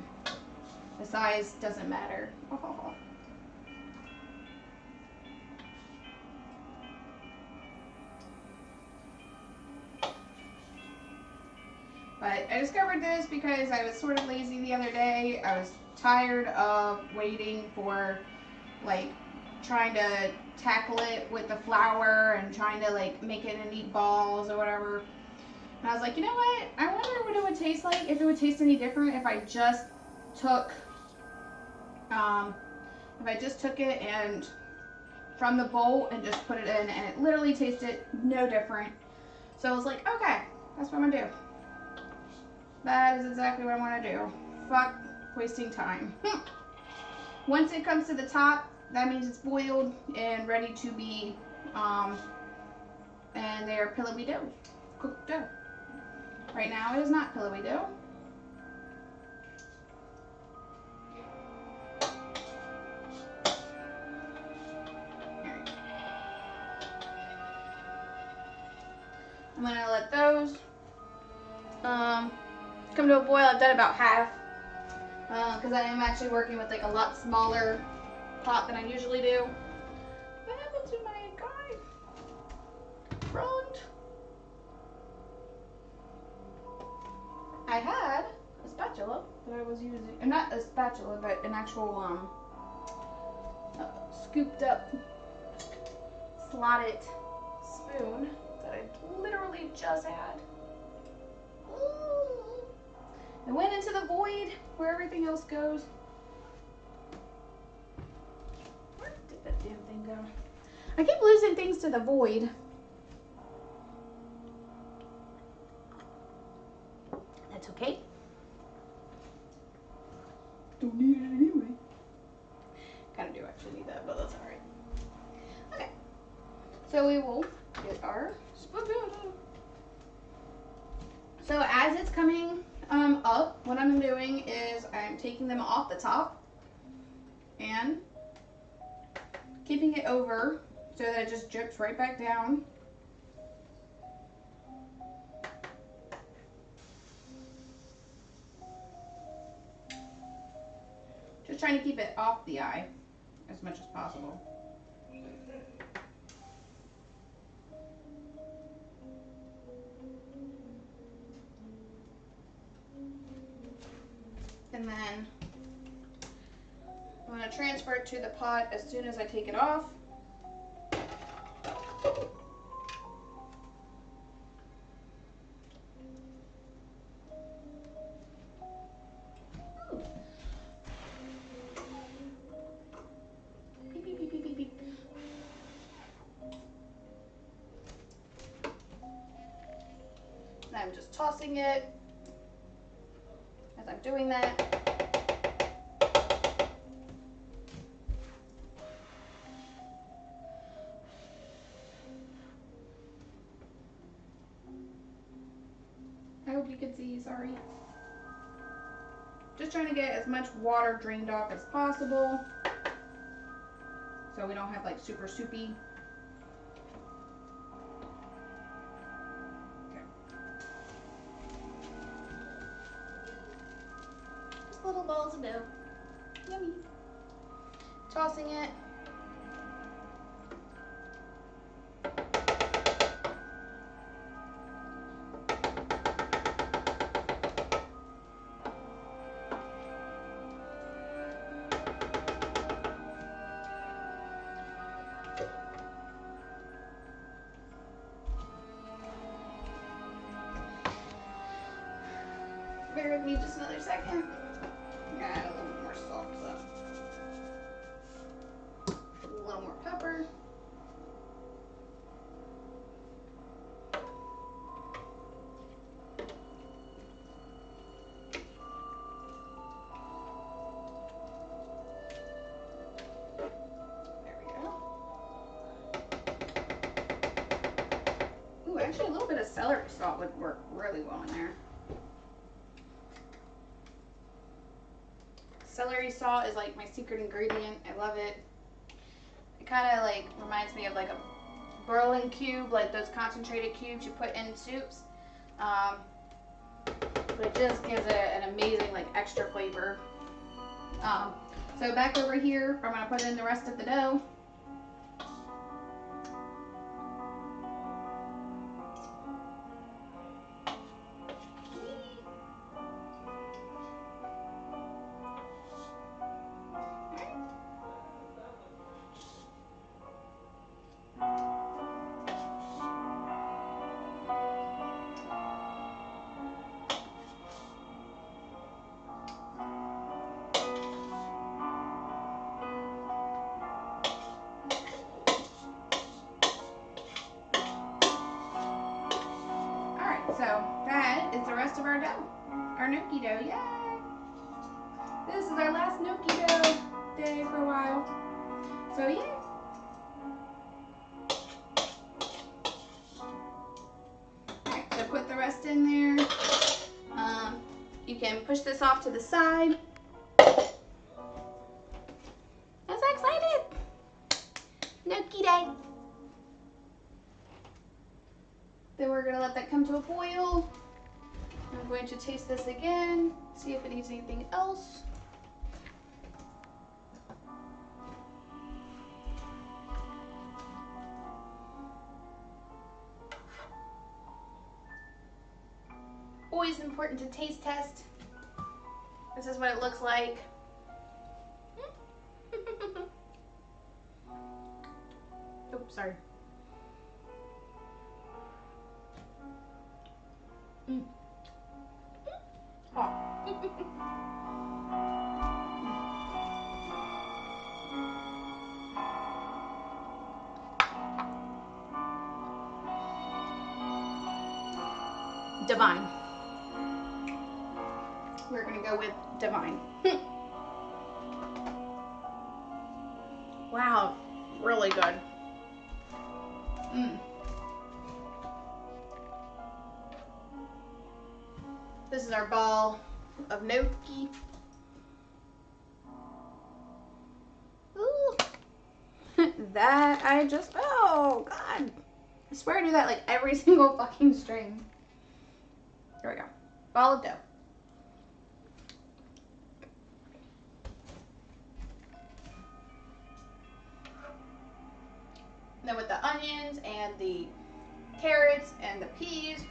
The size doesn't matter. Oh. But I discovered this because I was sort of lazy the other day. I was tired of waiting for, like, trying to tackle it with the flour and trying to, like, make it in neat balls or whatever. And I was like, you know what? I wonder what it would taste like, if it would taste any different if I just took, it and from the bowl and just put it in, and it literally tasted no different. So I was like, okay, that's what I'm gonna do. That is exactly what I want to do. Fuck wasting time. Once it comes to the top, that means it's boiled and ready to be, and they're pillowy dough, cooked dough. Right now it is not pillowy dough. I'm gonna let those come to a boil. I've done about half because I am actually working with like a lot smaller pot than I usually do. What happened to my guy? Front. I had a spatula that I was using, not a spatula, but an actual scooped up, slotted spoon that I literally just had. Ooh. It went into the void where everything else goes. Where did that damn thing go? I keep losing things to the void. That's okay. Don't need it anyway. Kind of do actually need that, but that's alright. Okay. So we will get our spaghetti. So as it's coming up, what I'm doing is I'm taking them off the top and keeping it over so that it just drips right back down. Just trying to keep it off the eye as much as possible. And then I'm going to transfer it to the pot as soon as I take it off. Beep, beep, beep, beep, beep, beep. And I'm just tossing it as I'm doing that. I hope you can see, sorry. Just trying to get as much water drained off as possible so we don't have like super soupy. Okay. Just little balls of dough. Yummy. Tossing it. Bear with me just another second. Add a little more salt up. A little more pepper. There we go. Actually, a little bit of celery salt would work really well in there. Celery salt is like my secret ingredient. I love it. It kind of like reminds me of like a Berlin cube, like those concentrated cubes you put in soups. But it just gives it an amazing like extra flavor. So back over here, I'm gonna put in the rest of the dough. So that is the rest of our dough, our gnocchi dough. Yay! This is our last gnocchi dough day for a while. So yeah. Alright, so put the rest in there. You can push this off to the side. I'm so excited! Gnocchi day. Then we're going to let that come to a boil. I'm going to taste this again, see if it needs anything else. Always important to taste test. This is what it looks like. Oops, sorry. Hot. Divine. We're gonna go with divine. Wow, really good. This is our ball of gnocchi. Ooh. That I just, oh God. I swear I do that like every single fucking stream. Here we go. Ball of dough. Then with the onions and the carrots and the peas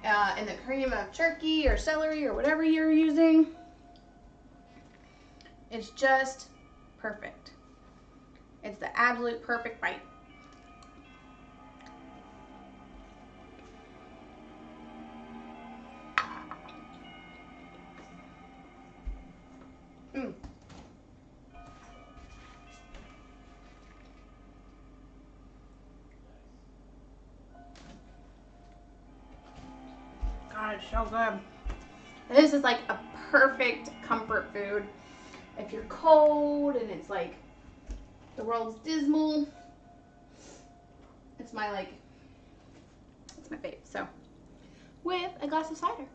and the cream of turkey or celery or whatever you're using, it's just perfect. It's the absolute perfect bite. God, it's so good. This is like a perfect comfort food. If you're cold and it's like the world's dismal, it's my fave. So, with a glass of cider.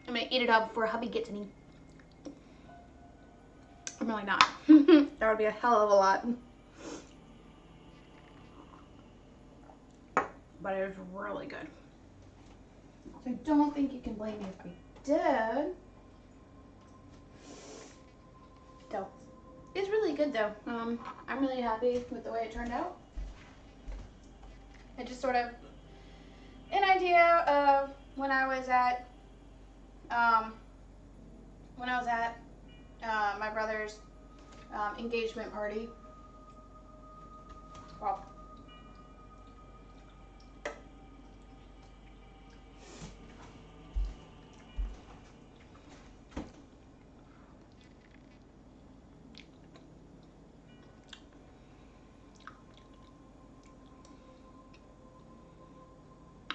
I'm gonna eat it up before hubby gets any. I'm really not. That would be a hell of a lot. But it was really good. So I don't think you can blame me if I did. So it's really good though. I'm really happy with the way it turned out. It just sort of an idea of when I was at my brother's engagement party. Well,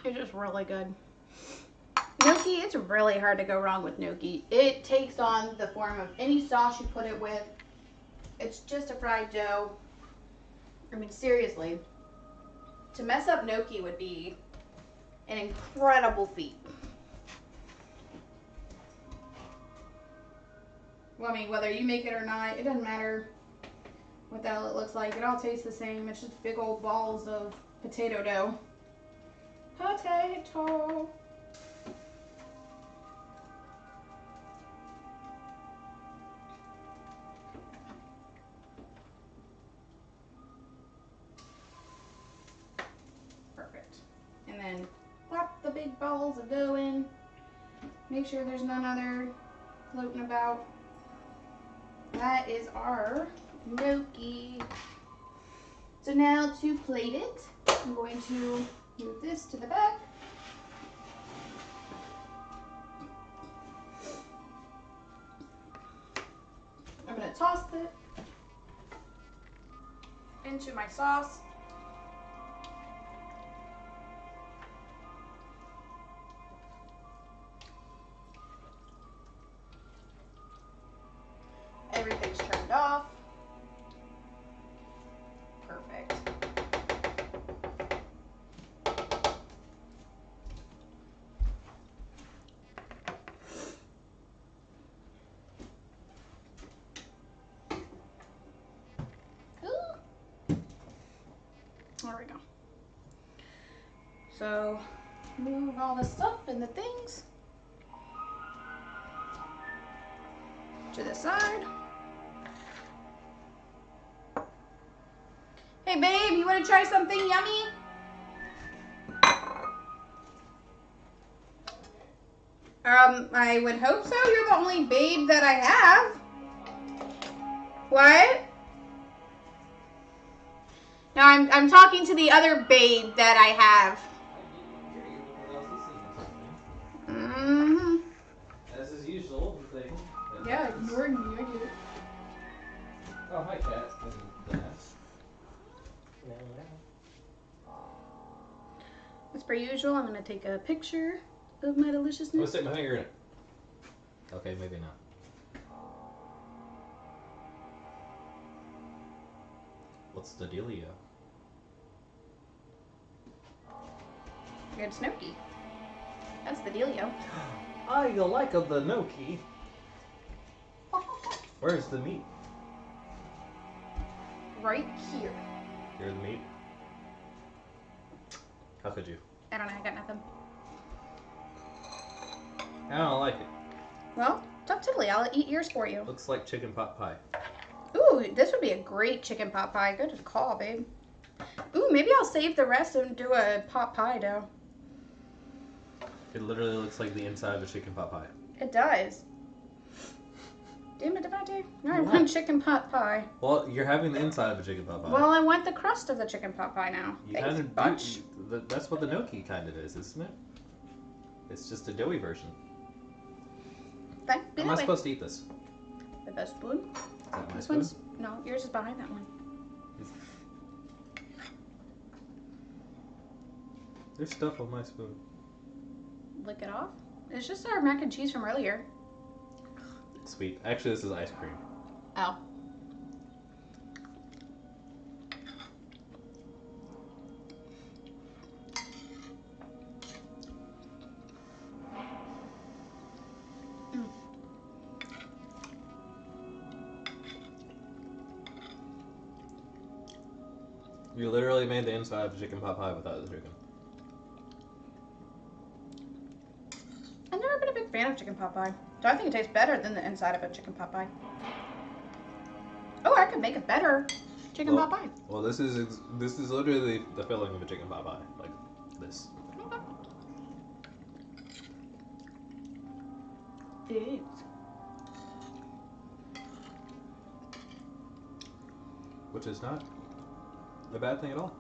it's just really good. Gnocchi, it's really hard to go wrong with gnocchi. It takes on the form of any sauce you put it with. It's just a fried dough. I mean, seriously, to mess up gnocchi would be an incredible feat. Well, I mean, whether you make it or not, it doesn't matter what the hell it looks like. It all tastes the same. It's just big old balls of potato dough. Potato. Perfect. And then plop the big balls of dough in. Make sure there's none other floating about. That is our gnocchi. So now to plate it, I'm going to move this to the back. I'm going to toss it into my sauce. Everything's turned off. Perfect. There we go. So move all the stuff and the things to the side. Hey babe, you want to try something yummy? I would hope so. You're the only babe that I have. What? No, I'm talking to the other babe that I have. Mm-hmm. As is usual, the thing. Yeah, ignored me. I get it. Oh, hi, cat. As per usual, I'm going to take a picture of my I'm gonna deliciousness. stick my finger in it. Okay, maybe not. What's the dealio? It's gnocchi. That's the dealio. I like of the gnocchi. Where's the meat? Right here. Here's the meat. How could you? I don't know. I got nothing. I don't like it. Well, it's up to Tilly. I'll eat yours for you. Looks like chicken pot pie. Ooh, this would be a great chicken pot pie. Good call, babe. Ooh, maybe I'll save the rest and do a pot pie dough. It literally looks like the inside of a chicken pot pie. It does. Damn it, Devante. No, I What? want chicken pot pie. Well, you're having the inside of a chicken pot pie. Well, I want the crust of the chicken pot pie now. You Thanks, kind of bunch. do. That's what the gnocchi kind of is, isn't it? It's just a doughy version. Fine, How am I supposed to eat this? With a spoon? Is that my This spoon? one's, no, yours is behind that one. There's stuff on my spoon. Lick it off. It's just our mac and cheese from earlier. Sweet. Actually, this is ice cream. Oh. You literally made the inside of a chicken pot pie without the chicken. I've never been a big fan of chicken pot pie. So I think it tastes better than the inside of a chicken pot pie. Oh, I could make a better chicken pot pie. Well, this is literally the filling of a chicken pot pie, like this. Okay. which is not a bad thing at all.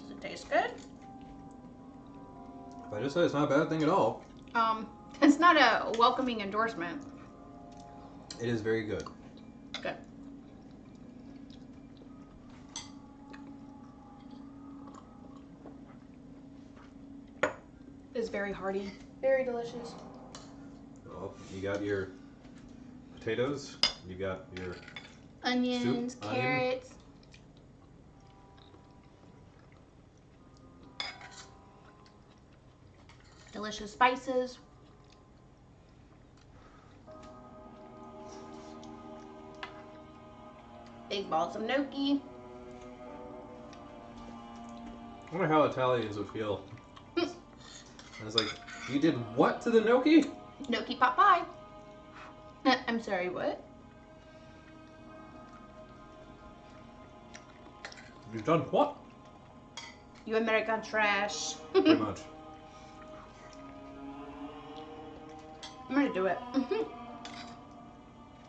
Does it taste good? If I just said it's not a bad thing at all, It's not a welcoming endorsement. it is very good. Good. It's very hearty, very delicious. Well, you got your potatoes, you got your Onions, soup, onion. carrots. Delicious spices. Big balls of gnocchi. I wonder how Italians would feel. I was like, you did what to the gnocchi? Gnocchi pot pie. I'm sorry, what? You've done what? You American trash. Pretty much. I'm gonna do it.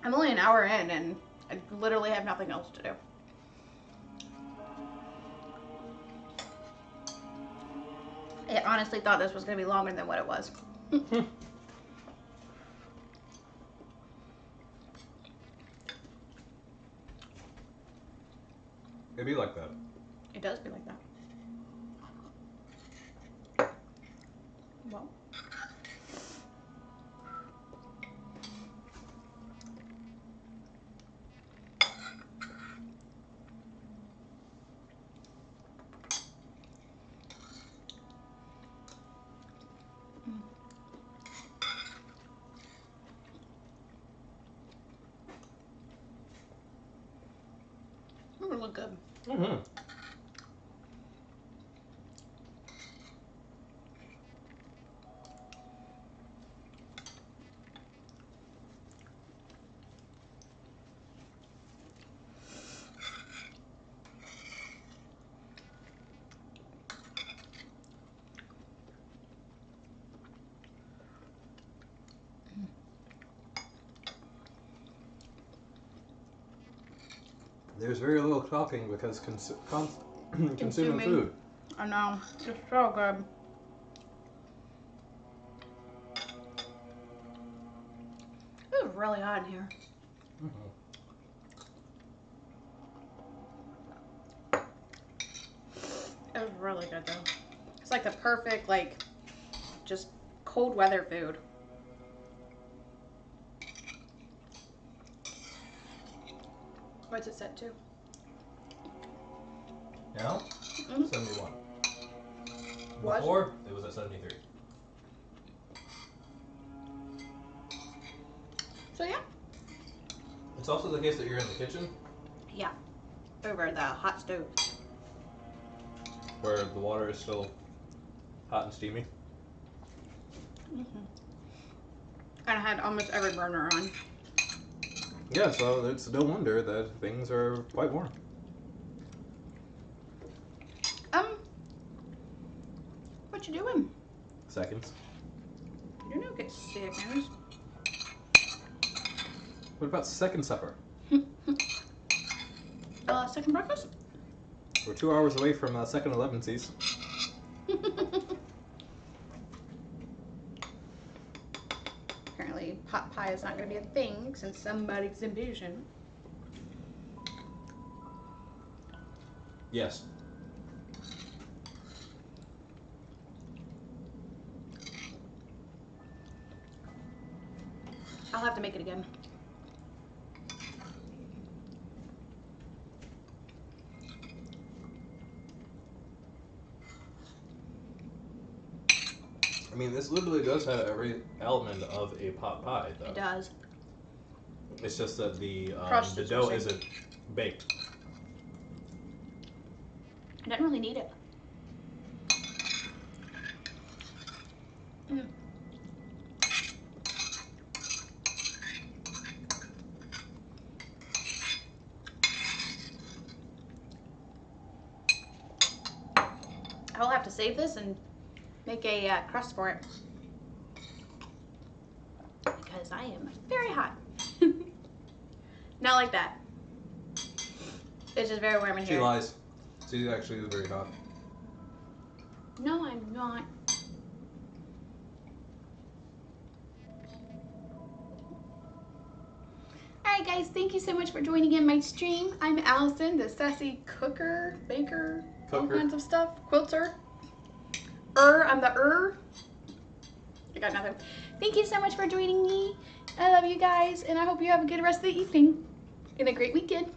I'm only an hour in and I literally have nothing else to do. I honestly thought this was gonna be longer than what it was. It'd be like that. It does be like that. Well. Really good. Mm-hmm. There's very little talking because consuming food. I know. It's so good. It's really hot in here. Mm-hmm. It was really good though. It's like the perfect, like, just cold weather food. What's it set to? Now, 71. What? Before, it was at 73. So yeah. It's also the case that you're in the kitchen, Yeah. Over the hot stove. where the water is still hot and steamy. And I had almost every burner on. Yeah, so it's no wonder that things are quite warm. What you doing? Seconds. You don't get seconds. What about second supper? Second breakfast? We're 2 hours away from second 11sies. Apparently, pot pie is not going to be a thing since somebody's impatient. Yes. I'll have to make it again. I mean, this literally does have every element of a pot pie, though. It does. It's just that the Crust is dough missing. isn't baked. I didn't really need it. I'll have to save this and make a crust for it. Because I am very hot. Not like that. It's just very warm in She here. lies. She's actually very hot. No, I'm not. Alright guys, thank you so much for joining in my stream. I'm Allison, the sassy cooker, baker, all kinds of stuff. Quilter. I'm the I got nothing. Thank you so much for joining me. I love you guys, and I hope you have a good rest of the evening and a great weekend.